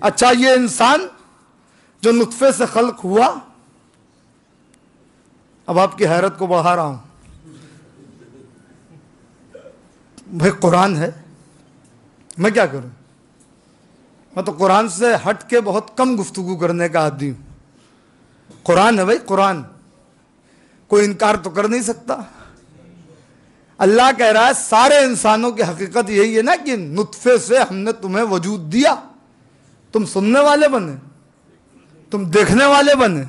اچھا یہ انسان جو نطفے سے خلق ہوا، اب آپ کی حیرت کو بڑھا رہا ہوں بھائی، قرآن ہے، میں کیا کروں؟ میں تو قرآن سے ہٹ کے بہت کم گفتگو کرنے کا عادی ہوں۔ قرآن ہے بھائی، قرآن، کوئی انکار تو کر نہیں سکتا۔ اللہ کہہ رہا ہے سارے انسانوں کی حقیقت یہی ہے نا کہ نطفے سے ہم نے تمہیں وجود دیا، تم سننے والے بنے، تم دیکھنے والے بنے،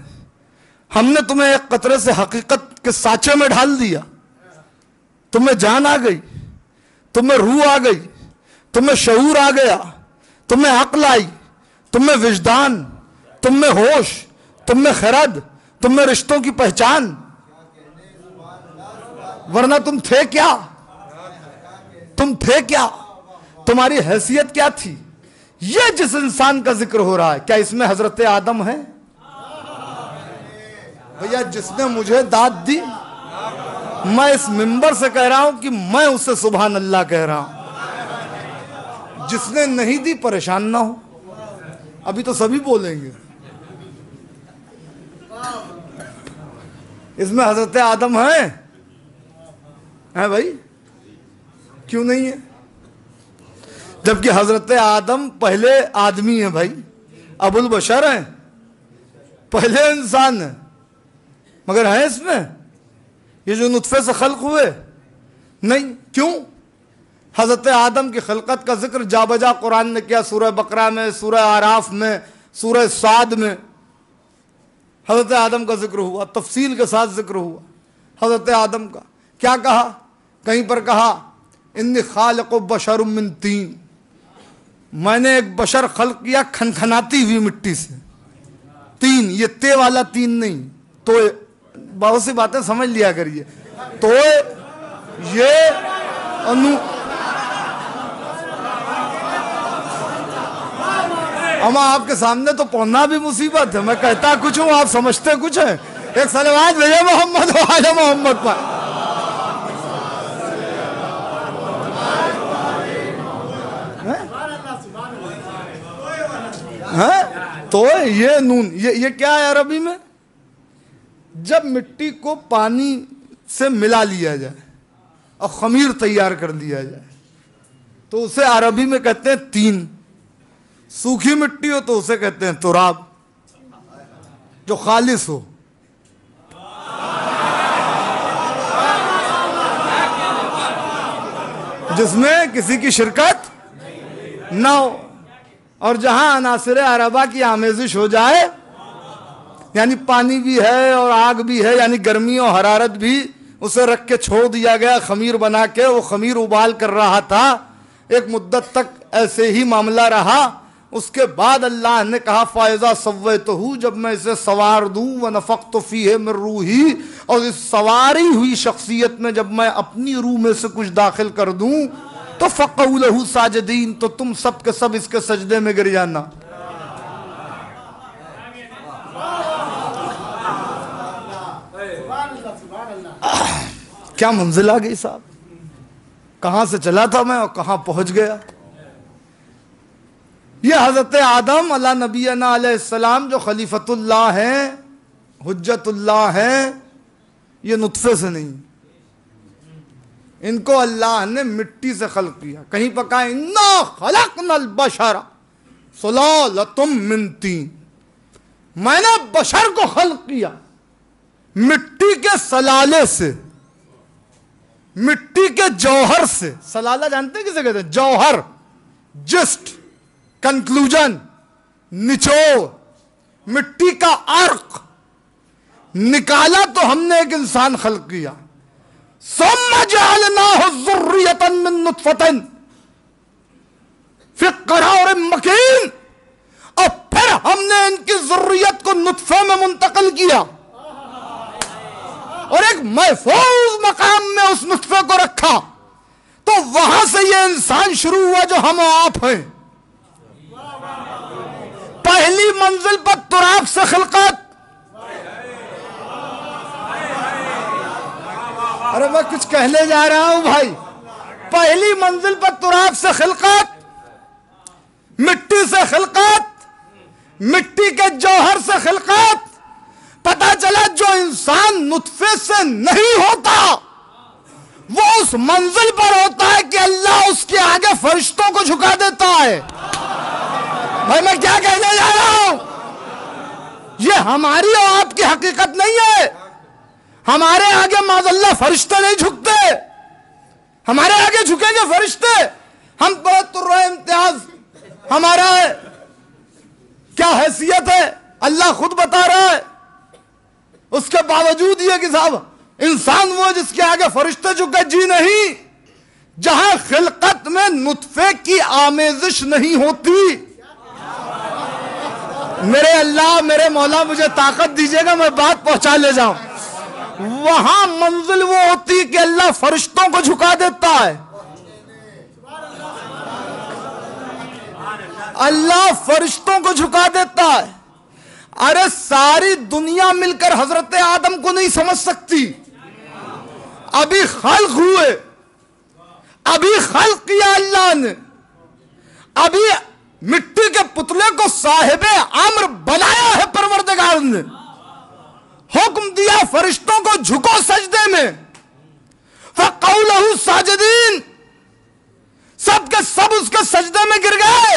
ہم نے تمہیں ایک قطرے سے حقیقت کے سانچے میں ڈھال دیا، تمہیں جان آ گئی، تمہیں روح آ گئی، تمہیں شعور آ گیا، تمہیں عقل آئی، تمہیں وجدان، تمہیں ہوش، تمہیں خرد، تمہیں رشتوں کی پہچان، ورنہ تم تھے کیا؟ تم تھے کیا؟ تمہاری حیثیت کیا تھی؟ یہ جس انسان کا ذکر ہو رہا ہے، کیا اس میں حضرت آدم ہے؟ بھیا جس نے مجھے داد دی، میں اس منبر سے کہہ رہا ہوں کہ میں اسے سبحان اللہ کہہ رہا ہوں۔ جس نے نہیں دی پریشان نہ ہو، ابھی تو سبھی بولیں گے اس میں حضرت آدم ہے بھائی، کیوں نہیں ہے؟ جبکہ حضرت آدم پہلے آدمی ہیں بھائی، ابو البشر ہیں، پہلے انسان ہیں، مگر ہیں اس میں یہ جو نطفے سے خلق ہوئے نہیں؟ کیوں؟ حضرت آدم کی خلقت کا ذکر جا بجا قرآن نے کیا، سورہ بقرہ میں، سورہ آراف میں، سورہ صاد میں حضرت آدم کا ذکر ہوا، تفصیل کے ساتھ ذکر ہوا حضرت آدم کا۔ کیا کہا؟ کہیں پر کہا انی خالق بشر من طین، میں نے ایک بشر خلق کیا کھنکھناتی ہوئی مٹی سے۔ تین، یہ تے والا تین نہیں، تو بہت سی باتیں سمجھ لیا کریے، تو یہ اما آپ کے سامنے تو پڑھنا بھی مصیبت ہے، میں کہتا کچھ ہوں آپ سمجھتے کچھ ہیں۔ ایک صلوات بھیجے محمد و آل محمد پر۔ تو یہ نون یہ کیا ہے عربی میں؟ جب مٹی کو پانی سے ملا لیا جائے اور خمیر تیار کر لیا جائے تو اسے عربی میں کہتے ہیں تین۔ سوکھی مٹی ہو تو اسے کہتے ہیں تراب، جو خالص ہو۔ جس میں کسی کی شرکت نہ ہو، اور جہاں عناصر اربعہ کی آمیزش ہو جائے، یعنی پانی بھی ہے اور آگ بھی ہے، یعنی گرمی اور حرارت بھی، اسے رکھ کے چھوڑ دیا گیا خمیر بنا کے، وہ خمیر ابال کر رہا تھا، ایک مدت تک ایسے ہی معاملہ رہا۔ اس کے بعد اللہ نے کہا فَإِذَا سَوَّيْتُهُ، جب میں اسے سوار دوں، وَنَفَخْتُ فِيهِ مِن رُوحِي، اور اس سواری ہوئی شخصیت میں جب میں اپنی روح میں سے کچھ داخل کر دوں تو فَقَعُوا لَهُ سَاجِدِينَ، تو تم سب کے سب اس کے سجدے میں گر جانا۔ کیا منزل آ گئی صاحب، کہاں سے چلا تھا میں اور کہاں پہنچ گیا۔ یہ حضرت آدم علیہ نبینا علیہ السلام جو خلیفۃ اللہ ہیں، حجت اللہ ہیں، یہ نطفے سے نہیں، ان کو اللہ نے مٹی سے خلق کیا۔ کہیں پر کہا انا خلقنا البشر سلالۃ من طین، میں نے بشر کو خلق کیا مٹی کے سلالے سے، مٹی کے جوہر سے۔ سلالہ جانتے ہیں کسے کہتے ہیں؟ جوہر، جسٹ، کنکلوژن، نچوڑ، مٹی کا عرق نکالا تو ہم نے ایک انسان خلق کیا۔ ثم جعلناہ ذریۃ من نطفۃ فی قرار مکین، اور پھر ہم نے ان کی ذریت کو نطفے میں منتقل کیا اور ایک محفوظ مقام میں اس نطفے کو رکھا، تو وہاں سے یہ انسان شروع ہوا جو ہم آپ ہیں۔ پہلی منزل پر تراب سے خلقت، ارے میں کچھ کہنے جا رہا ہوں بھائی، پہلی منزل پر تراب سے خلقت، مٹی سے خلقت، مٹی کے جوہر سے خلقت، پتا چلا جو انسان نطفے سے نہیں ہوتا وہ اس منزل پر ہوتا ہے کہ اللہ اس کے آگے فرشتوں کو جھکا دیتا ہے۔ بھائی میں کیا کہنے جا رہا ہوں؟ یہ ہماری اور آپ کی حقیقت نہیں ہے۔ ہمارے آگے معاذ اللہ فرشتے نہیں جھکتے، ہمارے آگے جھکیں گے فرشتے؟ ہم تو امتیاز ہمارا ہے، کیا حیثیت ہے اللہ خود بتا رہا ہے۔ اس کے باوجود یہ کہ صاحب انسان وہ جس کے آگے فرشتے جھکے، جی نہیں، جہاں خلقت میں نطفے کی آمیزش نہیں ہوتی۔ میرے اللہ میرے مولا مجھے طاقت دیجیے گا میں بات پہنچا لے جاؤں۔ وہاں منزل وہ ہوتی کہ اللہ فرشتوں کو جھکا دیتا ہے، اللہ فرشتوں کو جھکا دیتا ہے۔ ارے ساری دنیا مل کر حضرت آدم کو نہیں سمجھ سکتی۔ ابھی خلق ہوئے، ابھی خلق کیا اللہ نے، ابھی مٹی کے پتلے کو صاحب امر بنایا ہے پروردگار نے، حکم دیا فرشتوں کو جھکو سجدے میں، فَقَوْا لَهُ سَاجِدِينَ، سب کے سب اس کے سجدے میں گر گئے۔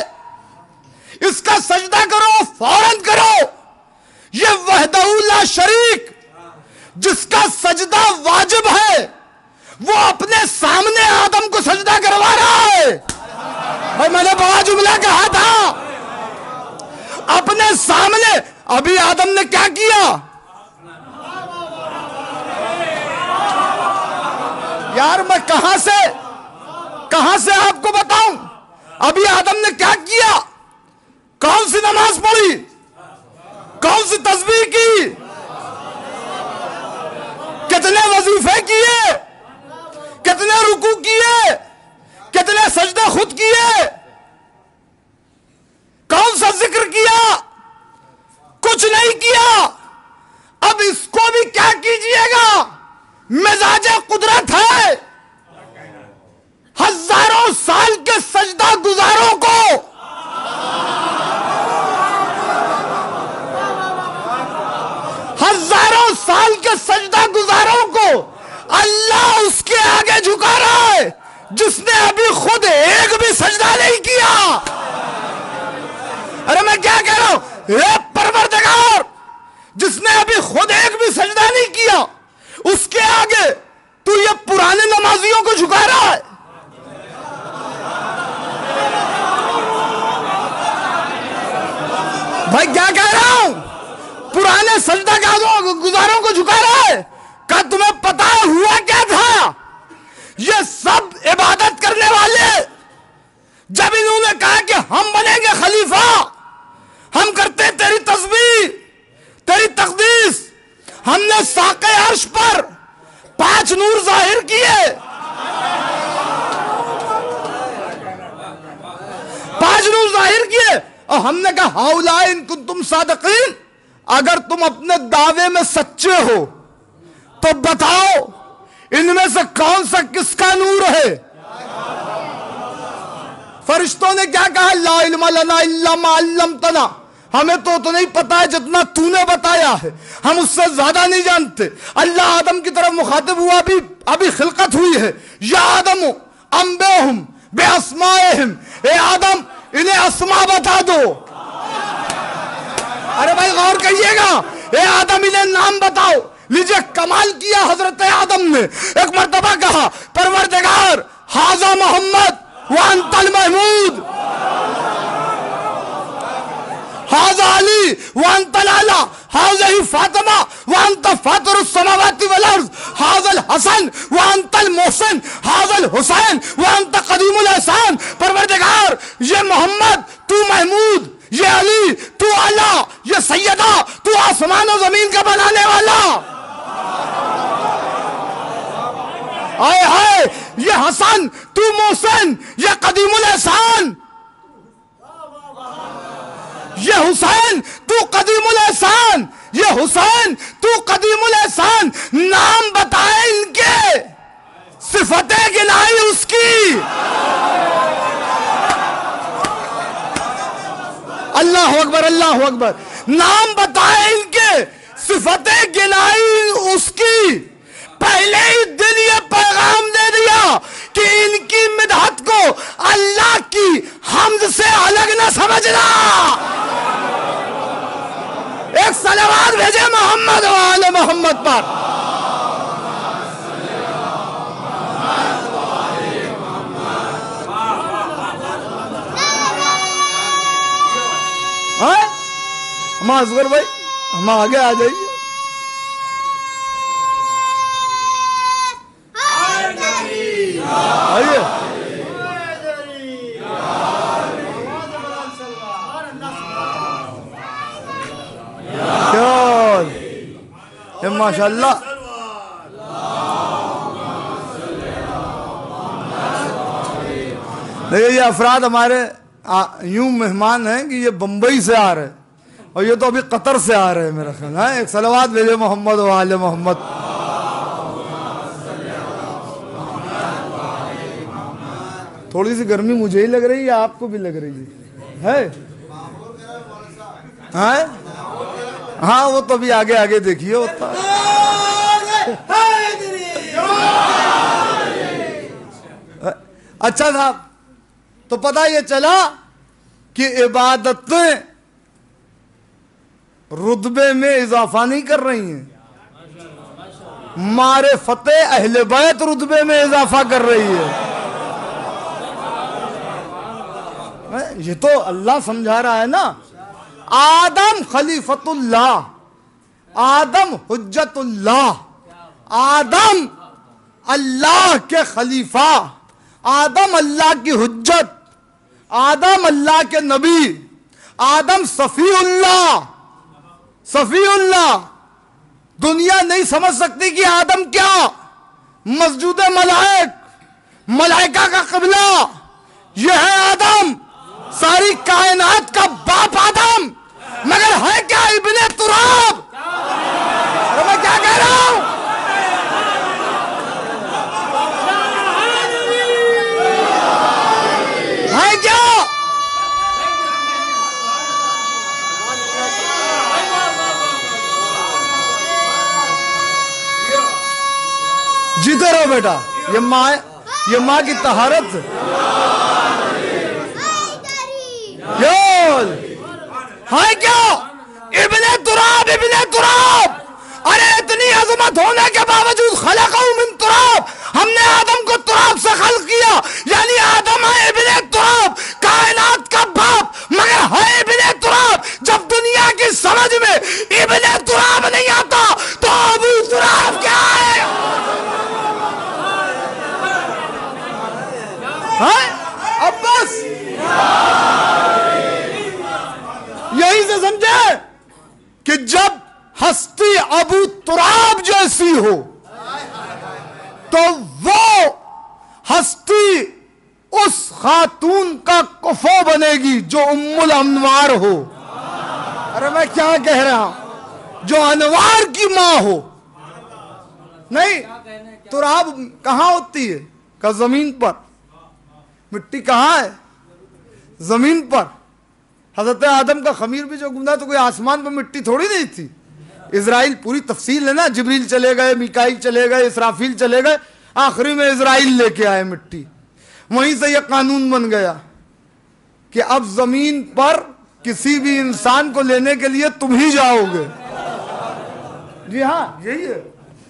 اس کا سجدہ کرو، فوراً کرو۔ یہ وحدہ لا شریک جس کا سجدہ واجب ہے وہ اپنے سامنے آدم کو سجدہ کروا رہا ہے۔ اور میں نے بڑا جملہ کہا تھا، اپنے سامنے۔ ابھی آدم نے کیا کیا؟ یار میں کہاں سے آپ کو بتاؤں؟ ابھی آدم نے کیا کیا؟ کون سی نماز پڑھی؟ کون سی تسبیح کی؟ کتنے وظیفے کیے؟ کتنے رکوع کیے؟ کتنے سجدے خود کیے؟ کون سا ذکر کیا؟ کچھ نہیں کیا۔ اب اس کو بھی کیا کیجئے گا؟ مزاج قدرت ہے، ہزاروں سال کے سجدہ گزاروں کو سال کے سجدہ گزاروں کو اللہ اس کے آگے جھکا رہا ہے جس نے ابھی خود ایک بھی سجدہ نہیں کیا۔ ارے میں کیا کہہ رہا ہوں؟ اے پروردگار، جس نے ابھی خود ایک بھی سجدہ نہیں کیا اس کے آگے تو یہ پرانے نمازیوں کو جھکا رہا ہے۔ بھائی کیا کہہ رہا ہوں؟ پرانے سجدہ گزاروں کو جھکا رہا ہے۔ کیا تمہیں پتا ہوا کیا تھا؟ یہ سب عبادت کرنے والے جب انہوں نے کہا کہ ہم بنیں گے خلیفہ، ہم کرتے تیری تسبیح تیری تقدیس، ہم نے ساق عرش پر 5 نور ظاہر کیے، 5 نور ظاہر کیے، اور ہم نے کہا ہاؤلائے ان کنتم صادقین، اگر تم اپنے دعوے میں سچے ہو تو بتاؤ ان میں سے کون سا کس کا نور ہے؟ فرشتوں نے کیا کہا؟ لا علم لنا الا ما علمتنا، ہمیں تو نہیں پتا ہے جتنا تو نے بتایا ہے، ہم اس سے زیادہ نہیں جانتے۔ اللہ آدم کی طرف مخاطب ہوا، ابھی خلقت ہوئی ہے۔ یا آدم انبئہم باسمائہم، اے آدم انہیں اسماء بتا دو۔ ارے بھائی غور کریے گا، اے آدم انہیں نام بتاؤ۔ لیجئے کمال کیا حضرت آدم نے، ایک مرتبہ کہا پروردگار ھذا محمد وانت المحمود، ھذا علی وانت العلی، ھذا فاطمہ وانت فاطر السماوات والارض، ھذا الحسن وانت المحسن، ھذا الحسین وانت قدیم الاحسان۔ پروردگار یہ محمد تو محمود، یہ علی تو اعلیٰ، یہ سیدہ تو آسمان و زمین کا بنانے والا، آئے ہائے یہ حسن تو محسن، یہ قدیم الاحسان، یہ حسین تو قدیم الاحسان، یہ حسین تو قدیم الاحسان۔ نام بتائے ان کے، صفتیں گنائی اس کی۔ اللہ اکبر اللہ اکبر. نام بتائے ان کے صفتیں گنائی اس کی, پہلے ہی دل یہ پیغام دے دیا کہ ان کی مدحت کو اللہ کی حمد سے الگ نہ سمجھنا. ایک صلوات بھیجے محمد و آل محمد پر. ہم اصغر بھائی ہم آگے آ جائیے. آئیے. ماشاء اللہ. دیکھیے یہ افراد ہمارے یوں مہمان ہیں کہ یہ بمبئی سے آ رہے اور یہ تو ابھی قطر سے آ رہے ہیں میرا خیال ہے. ایک صلوات بھیجے محمد و آل محمد. تھوڑی سی گرمی مجھے ہی لگ رہی ہے, آپ کو بھی لگ رہی ہے؟ ہاں وہ تو ابھی آگے آگے دیکھیے ہوتا. اچھا صاحب, تو پتہ یہ چلا کہ عبادتیں رتبے میں اضافہ نہیں کر رہی ہیں, معرفت اہل بیت رتبے میں اضافہ کر رہی ہے. یہ تو اللہ سمجھا رہا ہے نا. آدم خلیفت اللہ, آدم حجت اللہ, آدم اللہ کے خلیفہ, آدم اللہ کی حجت, آدم اللہ کے نبی, آدم صفی اللہ. صفی اللہ دنیا نہیں سمجھ سکتی کہ آدم کیا, مسجود ملائکہ کا قبلہ یہ ہے آدم, ساری کائنات کا باپ آدم, مگر ہے کیا ابن تراب. میں کیا کہہ رہا ہوں؟ ہے کیا جیتے رہو بیٹا, یہ ماں کی طہارت. ہے کیا ابن تراب, ابن تراب. ارے اتنی عظمت ہونے کے باوجود خلقہ من تراب, ہم نے آدم کو تراب سے خلق کیا, یعنی آدم ہے ابن تراب, کائنات کا باپ, مگر ہے ابن تراب. جب دنیا کی سمجھ میں ابن تراب نہیں آتا تو ابو تراب کیا ہے؟ اب بس یہی سے سمجھے کہ جب ہستی ابو تراب جیسی ہو تو وہ ہستی اس خاتون کا کفو بنے گی جو ام الانوار ہو. ارے میں کیا کہہ رہا ہوں, جو انوار کی ماں ہو. نہیں, تراب کہاں ہوتی ہے؟ کہ زمین پر. مٹی کہاں ہے؟ زمین پر. حضرت آدم کا خمیر بھی جو گمدا تو کوئی آسمان پر مٹی تھوڑی نہیں تھی. اسرائیل پوری تفصیل ہے نا, جبریل چلے گئے, میکائیل چلے گئے, اسرافیل چلے گئے, آخری میں اسرائیل لے کے آئے مٹی. وہیں سے یہ قانون بن گیا کہ اب زمین پر کسی بھی انسان کو لینے کے لیے تم ہی جاؤ گے. جی ہاں یہی ہے.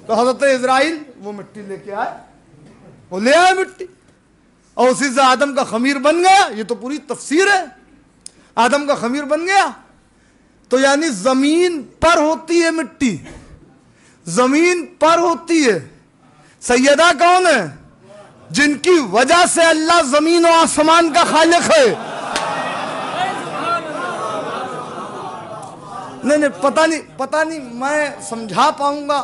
تو حضرت اسرائیل وہ مٹی لے کے آئے, وہ لے آئے مٹی, اور اسی سے آدم کا خمیر بن گیا. یہ تو پوری تفسیر ہے. آدم کا خمیر بن گیا تو یعنی زمین پر ہوتی ہے مٹی, زمین پر ہوتی ہے. سیدہ کون ہے؟ جن کی وجہ سے اللہ زمین و آسمان کا خالق ہے. نہیں پتہ نہیں میں سمجھا پاؤں گا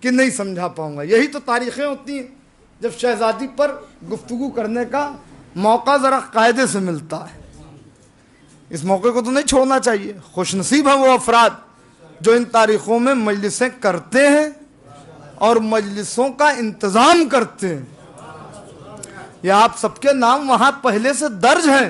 کہ نہیں سمجھا پاؤں گا. یہی تو تاریخیں ہوتی ہیں جب شہزادی پر گفتگو کرنے کا موقع ذرا قاعدے سے ملتا ہے. اس موقع کو تو نہیں چھوڑنا چاہیے. خوش نصیب ہیں وہ افراد جو ان تاریخوں میں مجلسیں کرتے ہیں اور مجلسوں کا انتظام کرتے ہیں. یہ آپ سب کے نام وہاں پہلے سے درج ہیں.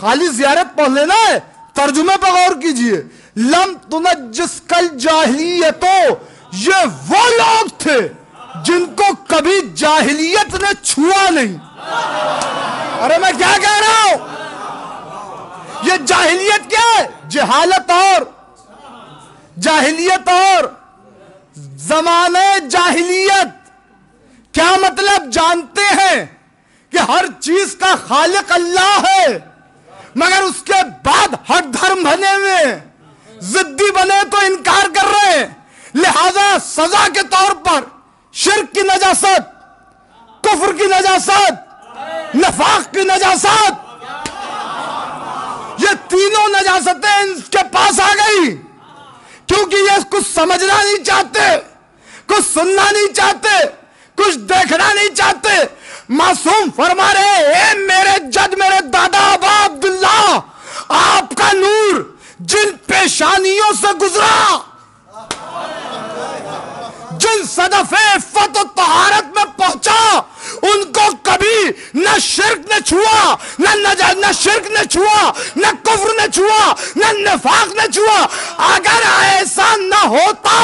خالی زیارت پڑھ لینا ہے، ترجمے پر غور کیجئے. لم تنجس کل جاہلیتوں، یہ وہ لوگ تھے جن کو کبھی جاہلیت نے چھوا نہیں. ارے میں کیا کہہ رہا ہوں؟ یہ جاہلیت کیا ہے؟ جہالت اور جاہلیت اور زمانے جاہلیت. کیا مطلب؟ جانتے ہیں کہ ہر چیز کا خالق اللہ ہے، مگر اس کے بعد ہر دھرم بنے ہوئے ضدی بنے تو انکار کر رہے ہیں. لہذا سزا کے طور پر شرک کی نجاست، کفر کی نجاست، نفاق کی نجاست، یہ تینوں نجاستیں ان کے پاس آ گئی، کیونکہ یہ کچھ سمجھنا نہیں چاہتے، کچھ سننا نہیں چاہتے، کچھ دیکھنا نہیں چاہتے. معصوم فرما رہے اے میرے جد، میرے دادا ابا عبداللہ، آپ کا نور جن پیشانیوں سے گزرا، جن صدف عفت و طہارت میں پہنچا، ان کو کبھی نہ شرک نے چھوا، نہ شرک نے چھوا، نہ کفر نے چھوا، نہ نفاق نے چھوا. اگر ایسا نہ ہوتا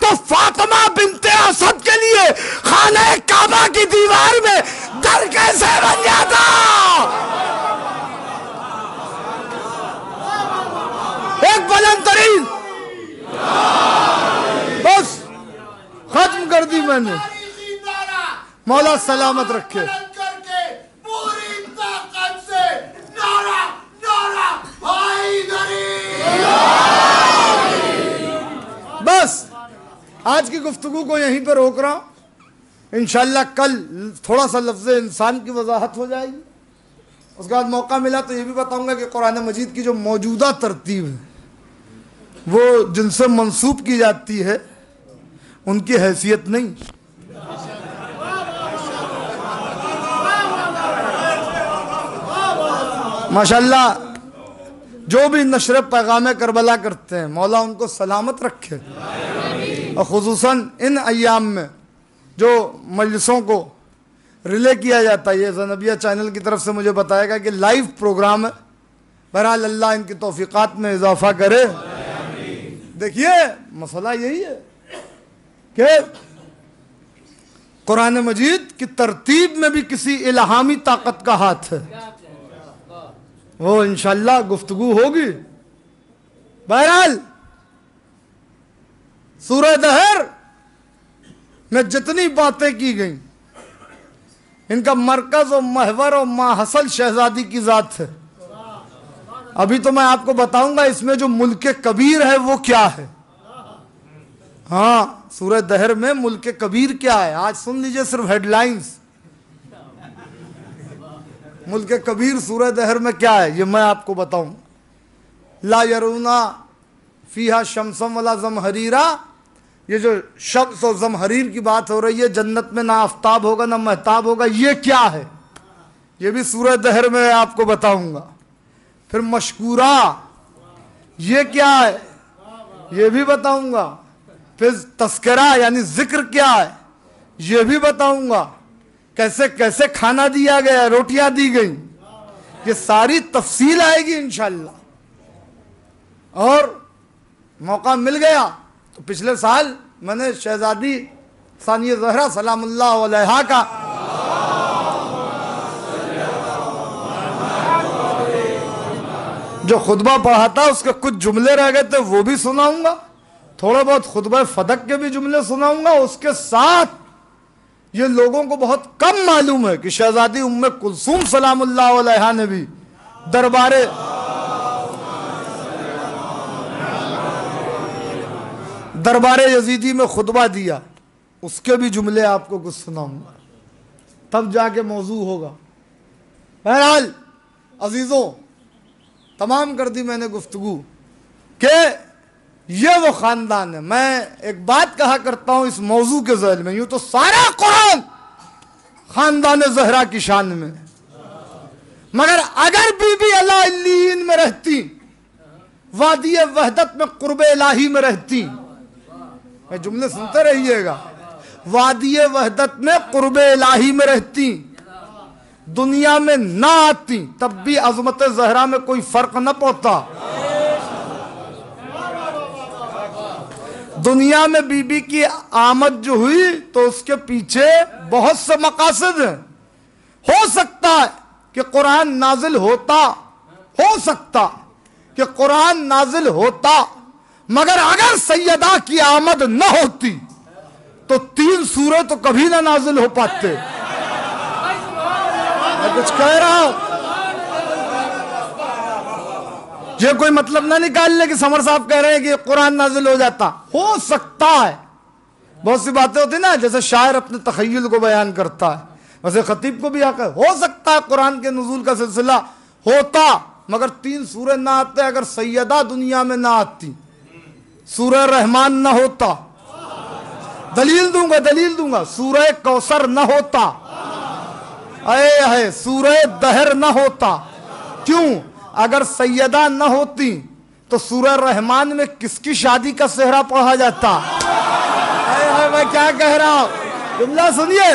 تو فاطمہ بنت اسد کے لیے خانہ کعبہ کی دیوار میں در کیسے بن جاتا؟ ایک بلند ترین بس ختم کر دی میں نے. مولا سلامت رکھے. بس آج کی گفتگو کو یہیں پہ روک رہا ہوں. انشاءاللہ کل تھوڑا سا لفظ انسان کی وضاحت ہو جائے گی. اس کے بعد موقع ملا تو یہ بھی بتاؤں گا کہ قرآن مجید کی جو موجودہ ترتیب ہے وہ جن سے منسوب کی جاتی ہے ان کی حیثیت نہیں. ماشاءاللہ جو بھی نشر پیغام کربلا کرتے ہیں مولا ان کو سلامت رکھے. اور خصوصاً ان ایام میں جو مجلسوں کو ریلے کیا جاتا ہے، یہ زنبیہ چینل کی طرف سے مجھے بتایا گا کہ لائیو پروگرام ہے. بہرحال اللہ ان کی توفیقات میں اضافہ کرے. دیکھیے مسئلہ یہی ہے کہ قرآن مجید کی ترتیب میں بھی کسی الہامی طاقت کا ہاتھ ہے. وہ انشاءاللہ گفتگو ہوگی. بہرحال سورہ دہر میں جتنی باتیں کی گئیں ان کا مرکز و محور و ماحصل شہزادی کی ذات ہے. ابھی تو میں آپ کو بتاؤں گا اس میں جو ملک کبیر ہے وہ کیا ہے. ہاں سورہ دہر میں ملک کبیر کیا ہے آج سن لیجئے صرف ہیڈ لائنز. ملک کبیر سورہ دہر میں کیا ہے یہ میں آپ کو بتاؤں. لا یرونا فیہا شمسم ولا زمہریرا. یہ جو شمس و زمہریر کی بات ہو رہی ہے، جنت میں نہ آفتاب ہوگا نہ مہتاب ہوگا، یہ کیا ہے یہ بھی سورہ دہر میں آپ کو بتاؤں گا. پھر مشکورہ یہ کیا ہے یہ بھی بتاؤں گا. پھر تذکرہ یعنی ذکر کیا ہے یہ بھی بتاؤں گا. کیسے کیسے کھانا دیا گیا، روٹیاں دی گئیں، یہ ساری تفصیل آئے گی انشاءاللہ. اور موقع مل گیا تو پچھلے سال میں نے شہزادی ثانیہ زہرا سلام اللہ علیہا کا جو خطبہ پڑھا تھا اس کے کچھ جملے رہ گئے تھے وہ بھی سناؤں گا. تھوڑا بہت خطبہ فدق کے بھی جملے سناؤں گا. اس کے ساتھ یہ لوگوں کو بہت کم معلوم ہے کہ شہزادی ام کلثوم سلام اللہ علیہا نے بھی دربار یزیدی میں خطبہ دیا. اس کے بھی جملے آپ کو کچھ سناؤں گا، تب جا کے موضوع ہوگا. بہرحال عزیزوں تمام کر دی میں نے گفتگو کہ یہ وہ خاندان ہے. میں ایک بات کہا کرتا ہوں اس موضوع کے ذیل میں، یوں تو سارا قرآن خاندان زہرا کی شان میں، مگر اگر بی بی علیین میں رہتی، وادی وحدت میں قرب الہی میں رہتی، میں جملے سنتے رہیے گا، وادی وحدت میں قرب الہی میں رہتی، دنیا میں نہ آتی تب بھی عظمت زہرا میں کوئی فرق نہ پڑتا. دنیا میں بی بی کی آمد جو ہوئی تو اس کے پیچھے بہت سے مقاصد ہیں. ہو سکتا ہے کہ قرآن نازل ہوتا، ہو سکتا کہ قرآن نازل ہوتا، مگر اگر سیدہ کی آمد نہ ہوتی تو 3 سورے تو کبھی نہ نازل ہو پاتے. میں کچھ کہہ رہا ہوں، یہ کوئی مطلب نہ نکال لے کہ سمر صاحب کہہ رہے ہیں کہ قرآن نازل ہو جاتا. ہو سکتا ہے. بہت سی باتیں ہوتی نا، جیسے شاعر اپنے تخیل کو بیان کرتا ہے، ویسے خطیب کو بھی حق ہے. ہو سکتا ہے قرآن کے نزول کا سلسلہ ہوتا مگر 3 سورے نہ آتے اگر سیدہ دنیا میں نہ آتی. سورہ رحمان نہ ہوتا، دلیل دوں گا. سورہ کوثر نہ ہوتا، سورہ دہر نہ ہوتا. کیوں؟ اگر سیدہ نہ ہوتی تو سورہ رحمان میں کس کی شادی کا صحرا پڑھا جاتا؟ میں کیا کہہ رہا ہوں، جملہ سنیے.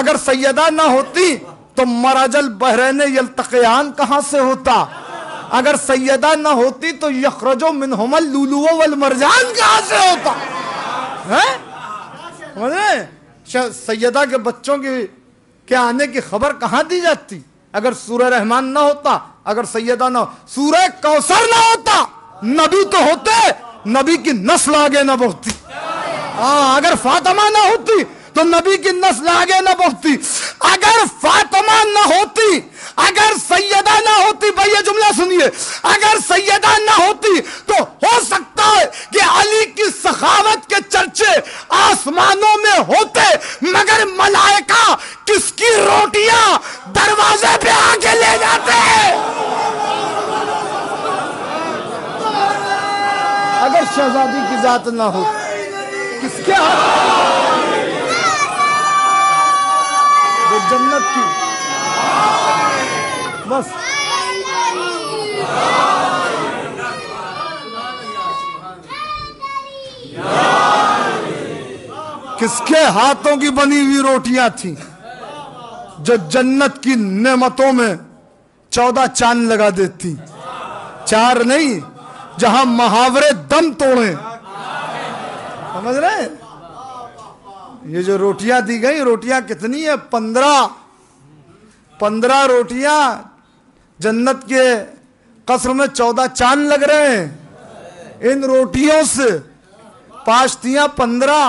اگر سیدہ نہ ہوتی تو مرج البحرین یلتقیان کہاں سے ہوتا؟ اگر سیدہ نہ ہوتی تو یخرج منہما اللؤلؤ والمرجان کہاں سے ہوتا؟ سیدہ کے بچوں کے آنے کی خبر کہاں دی جاتی اگر سورہ رحمان نہ ہوتا، اگر سیدہ نہ ہو. سورہ کوثر نہ ہوتا، نبی تو ہوتے، نبی کی نسل آگے نہ بڑھتی. اگر فاطمہ نہ ہوتی تو نبی کی نسل آگے نہ بڑھتی. اگر فاطمہ نہ ہوتی، اگر سیدہ نہ ہوتی، بھائی یہ جملہ سنیے، اگر سیدہ نہ ہوتی تو ہو سکتا ہے کہ علی کی سخاوت کے چرچے آسمانوں میں ہوتے مگر ملائکہ کس کی روٹیاں دروازے پہ آ کے لے جاتے ہیں. اگر شہزادی کی ذات نہ ہو کس کے ہاتھ وہ جنت کی بس کس کے ہاتھوں کی بنی ہوئی روٹیاں تھیں جو جنت کی نعمتوں میں 14 چاند لگا دیتی. 4 نہیں، جہاں محاورے دم توڑیں. سمجھ رہے ہیں؟ یہ جو روٹیاں دی گئی، روٹیاں کتنی ہیں؟ 15 روٹیاں. جنت کے قصر میں 14 چاند لگ رہے ہیں. ان روٹیوں سے پاشتیاں 15.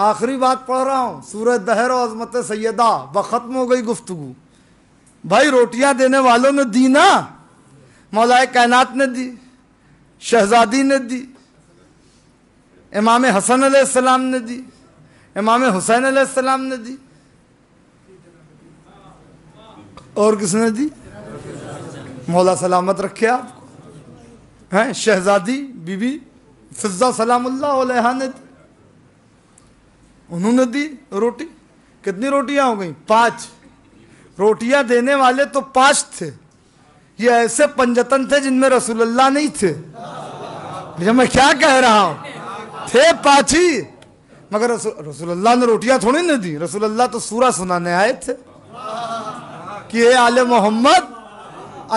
آخری بات پڑھ رہا ہوں، سورہ دہر و عظمت سیدہ. ختم ہو گئی گفتگو. بھائی روٹیاں دینے والوں نے دی نا، مولا کائنات نے دی، شہزادی نے دی، امام حسن علیہ السلام نے دی، امام حسین علیہ السلام نے دی، اور کس نے دی؟ مولا سلامت رکھے آپ کو، ہیں شہزادی بی بی فضہ سلام اللہ علیہا نے دی. انہوں نے دی روٹی. کتنی روٹیاں ہو گئیں؟ 5. روٹیاں دینے والے تو 5 تھے. یہ ایسے پنجتن تھے جن میں رسول اللہ نہیں تھے. میں کیا کہہ رہا ہوں، تھے 5 ہی مگر رسول اللہ نے روٹیاں تھوڑی نہ دی. رسول اللہ تو سورہ سنانے آئے تھے کہ اے آل محمد،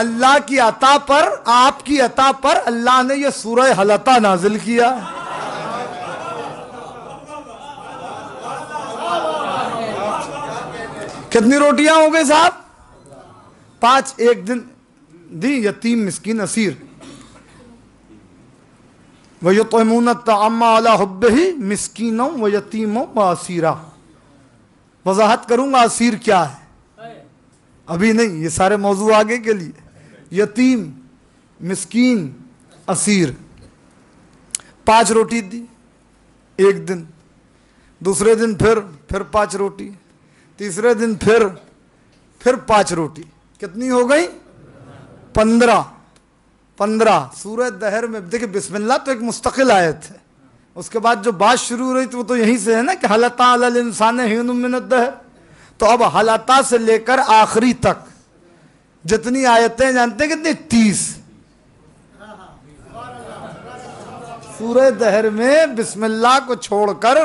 اللہ کی عطا پر، آپ کی عطا پر اللہ نے یہ سورہ حلقہ نازل کیا. کتنی روٹیاں ہو گئی صاحب؟ 5. ایک دن دی یتیم مسکین اسیر. وَيُطْعِمُونَ الطَّعَامَ عَلَىٰ حُبِّهِ مِسْكِينًا وَيَتِيمًا وَأَسِيرًا. وضاحت کروں گا اسیر کیا ہے، ابھی نہیں، یہ سارے موضوع آگے کے لیے. یتیم، مسکین، اسیر. 5 روٹی دی ایک دن. دوسرے دن پھر 5 روٹی. تیسرے دن پھر 5 روٹی. کتنی ہو گئی؟ 15. سورہ دہر میں دیکھیں، بسم اللہ تو ایک مستقل آیت ہے. اس کے بعد جو بات شروع ہو رہی تھی وہ تو یہیں سے ہے نا کہ حل اتی علی الانسان حین من الدہر. تو اب حل اتی سے لے کر آخری تک جتنی آیتیں جانتے ہیں کتنی؟ 30. سورہ دہر میں بسم اللہ کو چھوڑ کر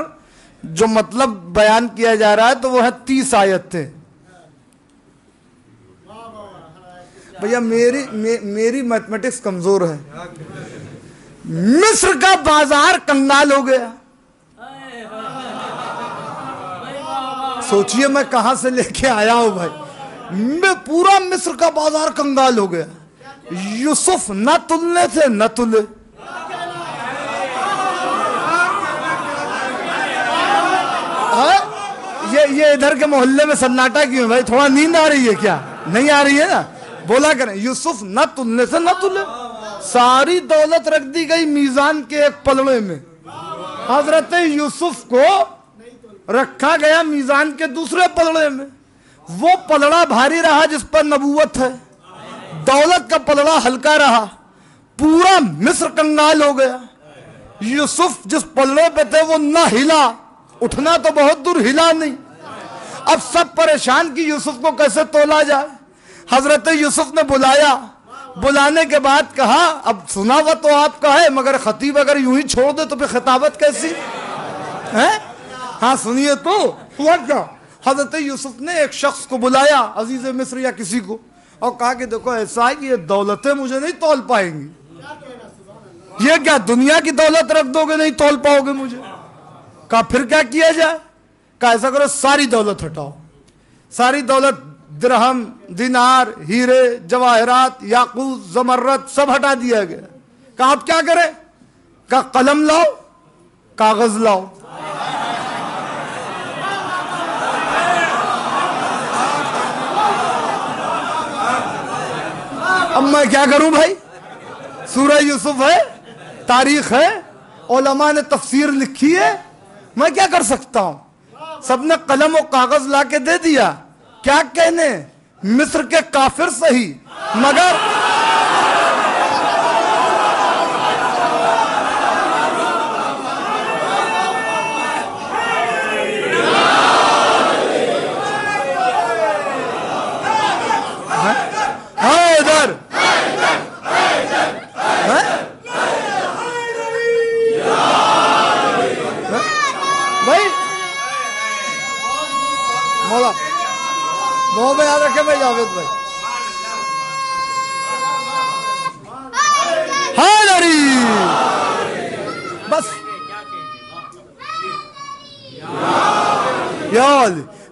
جو مطلب بیان کیا جا رہا ہے تو وہ ہے 30 آیتیں. بھیا میری میتھمیٹکس کمزور ہے. مصر کا بازار کنگال ہو گیا. سوچئے میں کہاں سے لے کے آیا ہوں بھائی. میں پورا مصر کا بازار کنگال ہو گیا. یوسف نہ تلنے تھے نہ تلے. یہ ادھر کے محلے میں سناٹا کیوں بھائی؟ تھوڑا نیند آ رہی ہے کیا؟ نہیں آ رہی ہے نا؟ بولا کریں یوسف نہ تلنے سے نہ تلے. ساری دولت رکھ دی گئی میزان کے ایک پلڑے میں. حضرت یوسف کو رکھا گیا میزان کے دوسرے پلڑے میں. وہ پلڑا بھاری رہا جس پر نبوت ہے. دولت کا پلڑا ہلکا رہا. پورا مصر کنگال ہو گیا. یوسف جس پلڑے پہ تھے وہ نہ ہلا. اٹھنا تو بہت دور، ہلا نہیں. اب سب پریشان کہ یوسف کو کیسے تولا جائے. حضرت یوسف نے بلایا. بلانے کے بعد کہا اب سنا ہوا تو آپ کا ہے، مگر خطیب اگر یوں ہی چھوڑ دے تو پھر خطابت کیسی ہے؟ ہاں سنیے تو ہوا کیا. حضرت یوسف نے ایک شخص کو بلایا، عزیز مصر یا کسی کو، اور کہا کہ دیکھو ایسا ہے کہ یہ دولتیں مجھے نہیں تول پائیں گی. یہ کیا دنیا کی دولت رکھ دو گے نہیں تول پاؤ گے مجھے؟ کہا پھر کیا کیا جائے؟ کہا ایسا کرو ساری دولت ہٹاؤ. ساری دولت درہم، دینار، ہیرے، جواہرات، یاقوت، زمرد سب ہٹا دیا گیا. کہا آپ کیا کریں؟ کہا قلم لاؤ، کاغذ لاؤ. اب میں کیا کروں بھائی؟ سورہ یوسف ہے، تاریخ ہے، علماء نے تفسیر لکھی ہے، میں کیا کر سکتا ہوں؟ سب نے قلم و کاغذ لا کے دے دیا. کیا کہنے؟ مصر کے کافر صحیح مگر ادھر بھائی مولا نو میں یاد رکھے بھائی جاوید بھائی. بس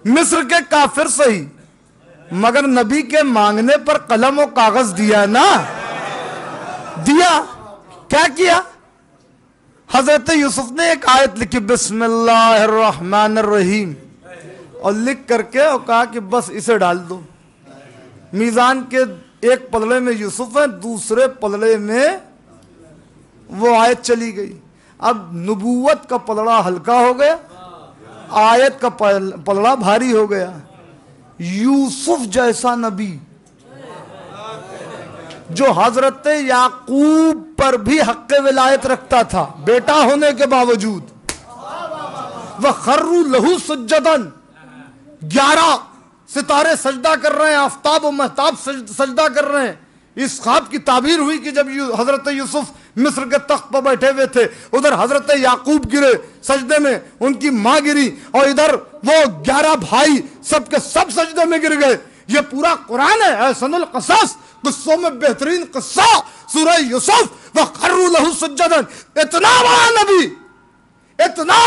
مصر کے کافر صحیح مگر نبی کے مانگنے پر قلم و کاغذ دیا نا. دیا کیا کیا؟ حضرت یوسف نے ایک آیت لکھی بسم اللہ الرحمن الرحیم اور لکھ کر کے اور کہا کہ بس اسے ڈال دو. میزان کے ایک پلڑے میں یوسف ہے، دوسرے پلڑے میں وہ آیت چلی گئی. اب نبوت کا پلڑا ہلکا ہو گیا، آیت کا پلڑا بھاری ہو گیا. یوسف جیسا نبی جو حضرت یعقوب پر بھی حق ولایت رکھتا تھا بیٹا ہونے کے باوجود، وَخَرُّوا لَهُ سُجَّدًا 11 ستارے سجدہ کر رہے ہیں، آفتاب و مہتاب سجدہ کر رہے ہیں. اس خواب کی تعبیر ہوئی کہ جب حضرت یوسف مصر کے تخت پر بیٹھے ہوئے تھے، ادھر حضرت یعقوب گرے سجدے میں، ان کی ماں گری، اور ادھر وہ 11 بھائی سب کے سب سجدے میں گر گئے. یہ پورا قرآن ہے، احسن القصص، قصوں میں بہترین قصہ سورہ یوسف. وَخَرُّوا لَهُ سُجَّدًا. اتنا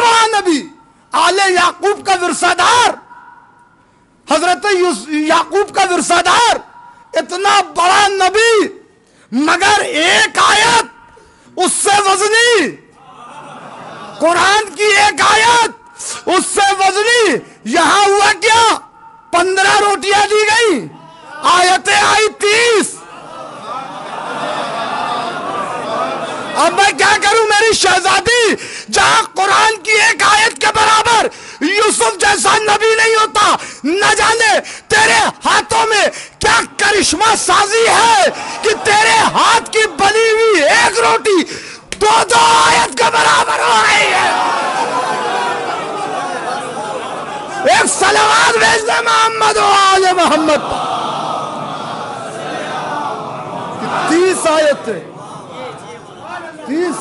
بڑا نبی آل یعقوب کا ورثہ دار، حضرت یعقوب کا ورثہ دار، اتنا بڑا نبی مگر ایک آیت اس سے وزنی، قرآن کی ایک آیت اس سے وزنی. یہاں ہوا کیا؟ 15 روٹیاں دی گئی، آیتیں آئی 30. اب میں کیا کروں میری شہزادی؟ جہاں قرآن کی ایک آیت کے برابر یوسف جیسا نبی نہیں ہوتا، نہ جانے تیرے ہاتھوں میں کیا کرشمہ سازی ہے کہ تیرے ہاتھ کی بنی ہوئی ایک روٹی 2 آیت کے برابر ہو رہی ہے. ایک صلوات بھیج دے محمد و آل محمد. 30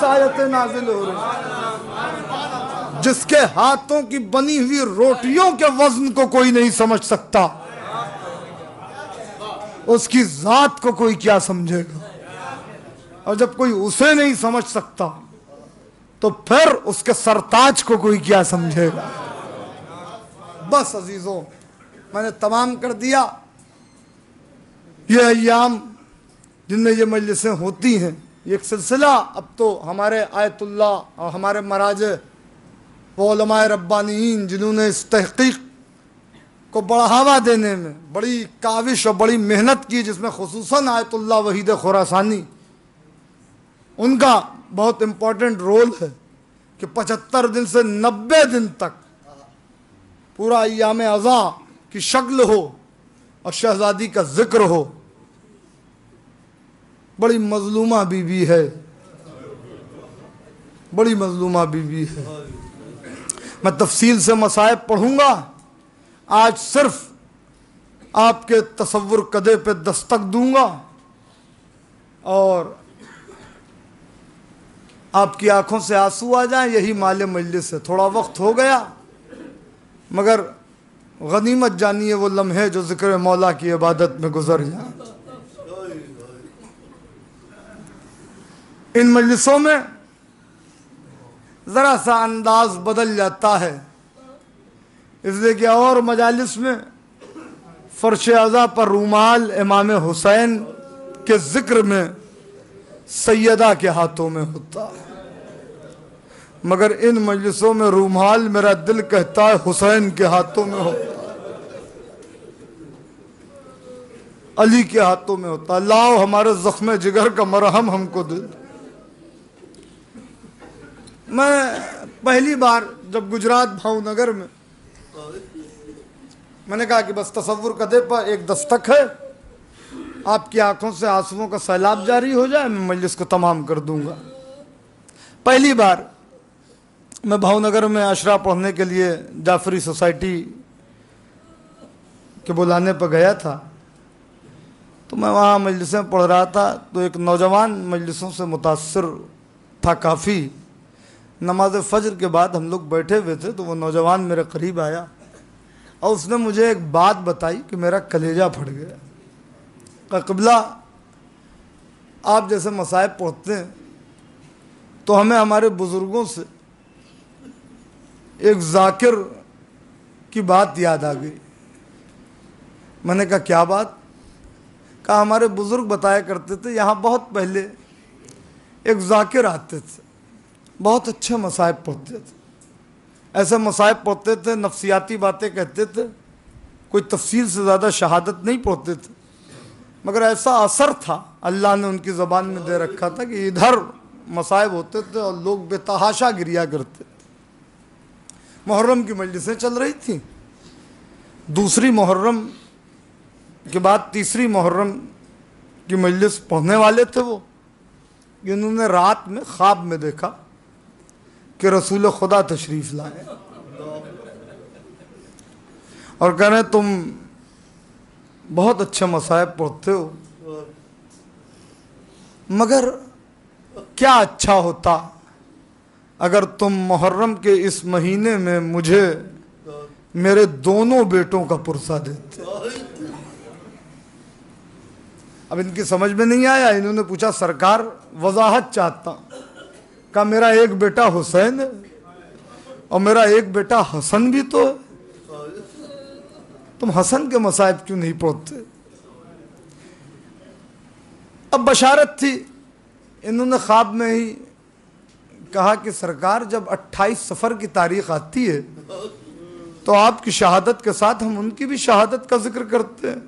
آیتیں نازل ہو رہی ہیں جس کے ہاتھوں کی بنی ہوئی روٹیوں کے وزن کو کوئی نہیں سمجھ سکتا. اس کی ذات کو کوئی کیا سمجھے گا؟ اور جب کوئی اسے نہیں سمجھ سکتا تو پھر اس کے سرتاج کو کوئی کیا سمجھے گا؟ بس عزیزوں، میں نے تمام کر دیا۔ یہ ایام جن میں یہ مجلسیں ہوتی ہیں، یہ ایک سلسلہ اب تو ہمارے آیت اللہ اور ہمارے مراجع وہ علماء ربانیین جنہوں نے اس تحقیق کو بڑھاوا دینے میں بڑی کاوش اور بڑی محنت کی، جس میں خصوصاً آیت اللہ وحید خراسانی، ان کا بہت امپورٹنٹ رول ہے کہ 75 دن سے 90 دن تک پورا ایام اعضاء کی شکل ہو اور شہزادی کا ذکر ہو۔ بڑی مظلومہ بی بی ہے، بڑی مظلومہ بی بی ہے۔ میں تفصیل سے مصائب پڑھوں گا، آج صرف آپ کے تصور کدے پہ دستک دوں گا اور آپ کی آنکھوں سے آنسو آ جائیں، یہی مال مجلس ہے۔ تھوڑا وقت ہو گیا مگر غنیمت جانیے وہ لمحے جو ذکر مولا کی عبادت میں گزر جائیں۔ ان مجلسوں میں ذرا سا انداز بدل جاتا ہے، اس لیے کہ اور مجالس میں فرش عزا پر رومال امام حسین کے ذکر میں سیدہ کے ہاتھوں میں ہوتا ہے، مگر ان مجلسوں میں رومال میرا دل کہتا ہے حسین کے ہاتھوں میں ہوتا ہے، علی کے ہاتھوں میں ہوتا ہے۔ لاؤ ہمارے زخم جگر کا مرہم ہم کو دے۔ میں پہلی بار جب گجرات بھاؤ نگر میں نے کہا کہ بس تصور کدے پر ایک دستک ہے، آپ کی آنکھوں سے آنسوؤں کا سیلاب جاری ہو جائے، میں مجلس کو تمام کر دوں گا۔ پہلی بار میں بھاؤ نگر میں عشرہ پڑھنے کے لیے جعفری سوسائٹی کے بلانے پر گیا تھا، تو میں وہاں مجلسیں پڑھ رہا تھا تو ایک نوجوان مجلسوں سے متاثر تھا کافی۔ نماز فجر کے بعد ہم لوگ بیٹھے ہوئے تھے تو وہ نوجوان میرے قریب آیا اور اس نے مجھے ایک بات بتائی کہ میرا کلیجہ پھٹ گیا۔ کہ قبلہ آپ جیسے مصائب پڑھتے ہیں تو ہمیں ہمارے بزرگوں سے ایک ذاکر کی بات یاد آ گئی۔ میں نے کہا کیا بات؟ کہا ہمارے بزرگ بتایا کرتے تھے یہاں بہت پہلے ایک ذاکر آتے تھے، بہت اچھے مصائب پڑھتے تھے، ایسے مصائب پڑھتے تھے، نفسیاتی باتیں کہتے تھے، کوئی تفصیل سے زیادہ شہادت نہیں پڑھتے تھے، مگر ایسا اثر تھا اللہ نے ان کی زبان میں دے رکھا تھا کہ ادھر مصائب ہوتے تھے اور لوگ بے تحاشا گریا کرتے تھے۔ محرم کی مجلسیں چل رہی تھیں، دوسری محرم کے بعد تیسری محرم کی مجلس پڑھنے والے تھے وہ، انہوں نے رات میں خواب میں دیکھا کہ رسول خدا تشریف لائے اور کہہ رہے تم بہت اچھے مصائب پڑھتے ہو، مگر کیا اچھا ہوتا اگر تم محرم کے اس مہینے میں مجھے میرے دونوں بیٹوں کا پرسہ دیتے۔ اب ان کی سمجھ میں نہیں آیا، انہوں نے پوچھا سرکار وضاحت چاہتا ہوں۔ کہا میرا ایک بیٹا حسین ہے اور میرا ایک بیٹا حسن بھی تو ہے، تم حسن کے مصائب کیوں نہیں پڑھتے؟ اب بشارت تھی، انہوں نے خواب میں ہی کہا کہ سرکار جب 28 صفر کی تاریخ آتی ہے تو آپ کی شہادت کے ساتھ ہم ان کی بھی شہادت کا ذکر کرتے ہیں۔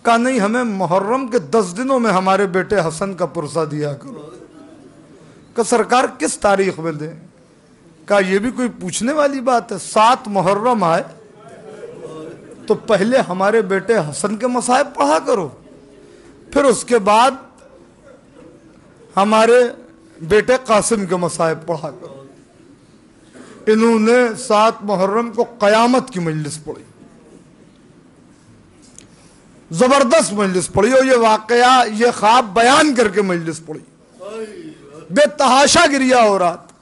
کہا نہیں، ہمیں محرم کے 10 دنوں میں ہمارے بیٹے حسن کا پرسہ دیا کرو۔ کہ سرکار کس تاریخ میں دیں؟ کہا یہ بھی کوئی پوچھنے والی بات ہے، 7 محرم آئے تو پہلے ہمارے بیٹے حسن کے مصائب پڑھا کرو، پھر اس کے بعد ہمارے بیٹے قاسم کے مصائب پڑھا کرو۔ انہوں نے 7 محرم کو قیامت کی مجلس پڑھی، زبردست مجلس پڑھی، اور یہ واقعہ یہ خواب بیان کر کے مجلس پڑھی، بے تحاشا گریا ہو رہا تھا۔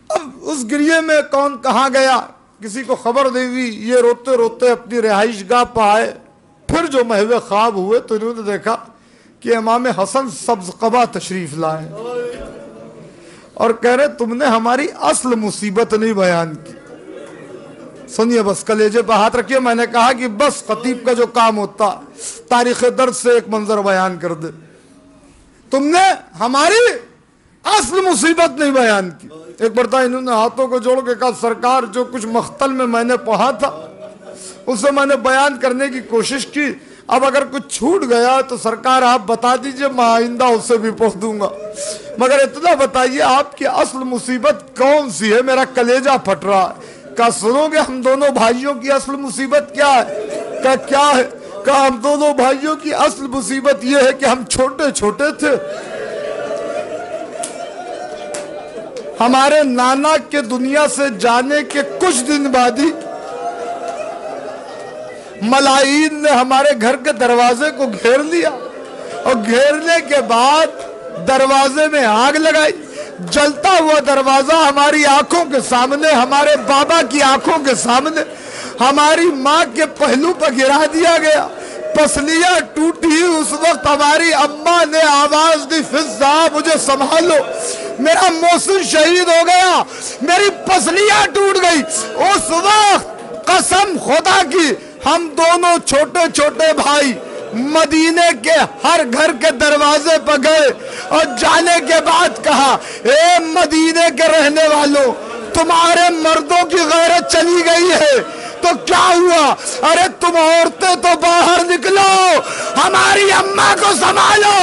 اب اس گریے میں کون کہاں گیا کسی کو خبر نہیں ہوئی، یہ روتے روتے اپنی رہائش گاہ پہ آئے، پھر جو محو خواب ہوئے تو انہوں نے دیکھا کہ امام حسن سبز قبا تشریف لائے اور کہہ رہے تم نے ہماری اصل مصیبت نہیں بیان کی. سنیے بس کلیجے پہ ہاتھ رکھیے. میں نے کہا کہ بس خطیب کا جو کام ہوتا تاریخ درد سے ایک منظر بیان کر دے. تم نے ہماری اصل مصیبت نہیں بیان کی. ایک مرتبہ انہوں نے ہاتھوں کو جوڑ کے کہا سرکار جو کچھ مختل میں نے پڑھا تھا اسے میں نے بیان کرنے کی کوشش کی. اب اگر کچھ چھوٹ گیا تو سرکار آپ بتا دیجئے میں آئندہ اسے بھی پوچھ دوں گا. مگر اتنا بتائیے آپ کی اصل مصیبت کون سی ہے؟ میرا کلیجہ پھٹ رہا ہے. کہا سنو گے ہم دونوں بھائیوں کی اصل مصیبت کیا ہے؟ کہا کیا ہے؟ کہا ہم دونوں بھائیوں کی اصل مصیبت یہ ہے کہ ہم چھوٹے چھوٹے تھے. ہمارے نانا کے دنیا سے جانے کے کچھ دن بعد ہی ملائین نے ہمارے گھر کے دروازے کو گھیر لیا اور گھیرنے کے بعد دروازے میں آگ لگائی. جلتا ہوا دروازہ ہماری آنکھوں کے سامنے، ہمارے بابا کی آنکھوں کے سامنے ہماری ماں کے پہلو پر گرا دیا گیا. پسلیاں ٹوٹی. اس وقت ہماری اماں نے آواز دی فضا مجھے سنبھالو. میرا محسن شہید ہو گیا، میری پسلیاں ٹوٹ گئی. اس وقت قسم خدا کی ہم دونوں چھوٹے چھوٹے بھائی مدینے کے ہر گھر کے دروازے پر گئے اور جانے کے بعد کہا اے مدینے کے رہنے والوں تمہارے مردوں کی غیرت چلی گئی ہے تو کیا ہوا؟ ارے تم عورتیں تو باہر نکلو، ہماری اماں کو سنبھالو.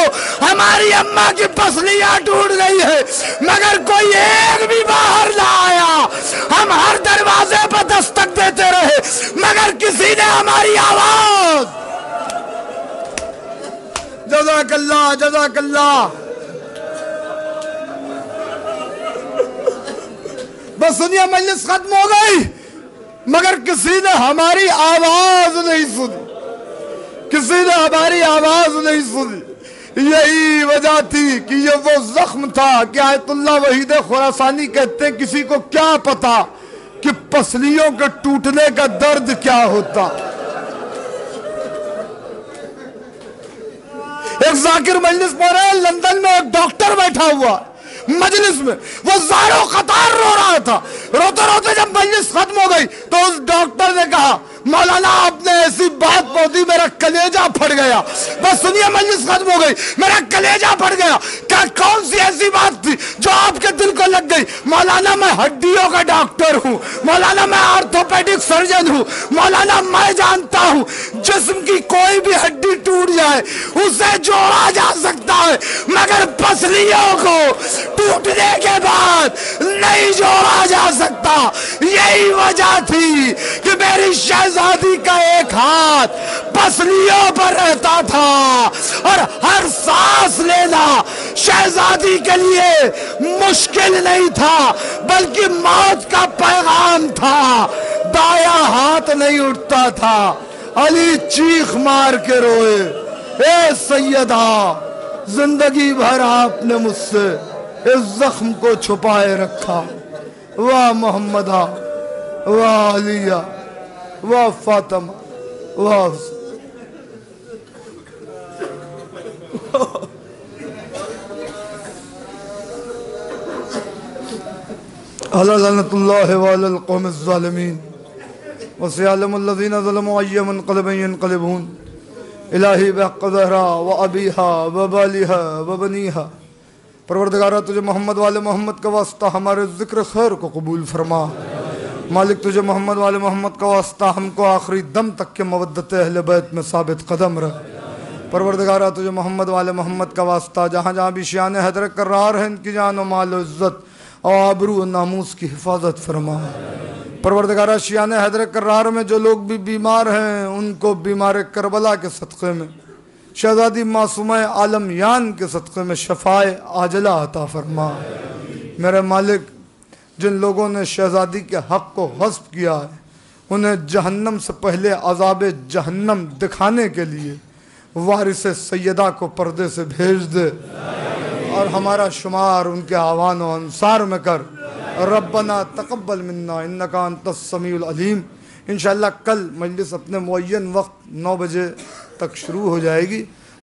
ہماری اماں کی پسلیاں ٹوٹ گئی ہے مگر کوئی ایک بھی باہر نہ آیا. ہم ہر دروازے پر دستک دیتے رہے مگر کسی نے ہماری آواز. جزاک اللہ جزاک اللہ. بس سنیے مجلس ختم ہو گئی مگر کسی نے ہماری آواز نہیں سنی، کسی نے ہماری آواز نہیں سنی. یہی وجہ تھی کہ یہ وہ زخم تھا کہ آیت اللہ وحید خراسانی کہتے ہیں کسی کو کیا پتا کہ پسلیوں کے ٹوٹنے کا درد کیا ہوتا. ایک ذاکر مجلس پڑھ رہے ہیں لندن میں، ایک ڈاکٹر بیٹھا ہوا مجلس میں، وہ زارو قطار رو رہا تھا. روتے روتے جب مجلس ختم ہو گئی تو اس ڈاکٹر نے کہا مولانا آپ نے ایسی بات پوچھی میرا کلیجہ پھٹ گیا. بس سنیے مجلس ختم ہو گئی، میرا کلیجہ پھٹ گیا. کیا کون سی ایسی بات تھی جو آپ کے دل کو لگ گئی؟ مولانا میں ہڈیوں کا ڈاکٹر ہوں، مولانا میں آرتھوپیڈک سرجن ہوں، مولانا میں جانتا ہوں جسم کی کوئی بھی ہڈی ٹوٹ جائے اسے جوڑا جا سکتا ہے مگر پسلیوں کو ٹوٹنے کے بعد نہیں جوڑا جا سکتا. یہی وجہ تھی کہ میری شہزادی کا ایک ہاتھ پسلیوں پر رہتا تھا اور ہر سانس لینا شہزادی کے لیے مشکل نہیں تھا بلکہ موت کا پیغام تھا. دایاں ہاتھ نہیں اٹھتا تھا. علی چیخ مار کے روئے اے سیدہ زندگی بھر آپ نے مجھ سے اس زخم کو چھپائے رکھا. واہ محمدہ، واہ علیہ، واہ فاطمہ، واہ لعنت اللہ وعلی القوم الظالمین وسيعلم الذين ظلموا أي منقلب ينقلبون. الہی بحق زہرا و ابیہا و بالیہا و بنیہا. پروردگارہ تجھے محمد والے محمد کا واسطہ ہمارے ذکر خیر کو قبول فرما. مالک تجھے محمد والے محمد کا واسطہ ہم کو آخری دم تک کے مودت اہل بیت میں ثابت قدم رہ. پروردگارہ تجھے محمد والے محمد کا واسطہ جہاں جہاں بھی شیان حیدر کرار ہیں ان کی جان و مال و عزت اور آبرو و ناموس کی حفاظت فرما. پروردگارہ شیان حیدر کرار میں جو لوگ بھی بیمار ہیں ان کو بیمار کربلا کے صدقے میں، شہزادی معصومہ عالم یان کے صدقے میں شفائے عاجلہ عطا فرما. میرے مالک جن لوگوں نے شہزادی کے حق کو غصب کیا ہے انہیں جہنم سے پہلے عذاب جہنم دکھانے کے لیے وارث سیدہ کو پردے سے بھیج دے اور ہمارا شمار ان کے اعوان و انصار میں کر. ربنا تقبل منا انکا انت السمیع العلیم. انشاءاللہ کل مجلس اپنے معین وقت 9 بجے تک شروع ہو جائے گی.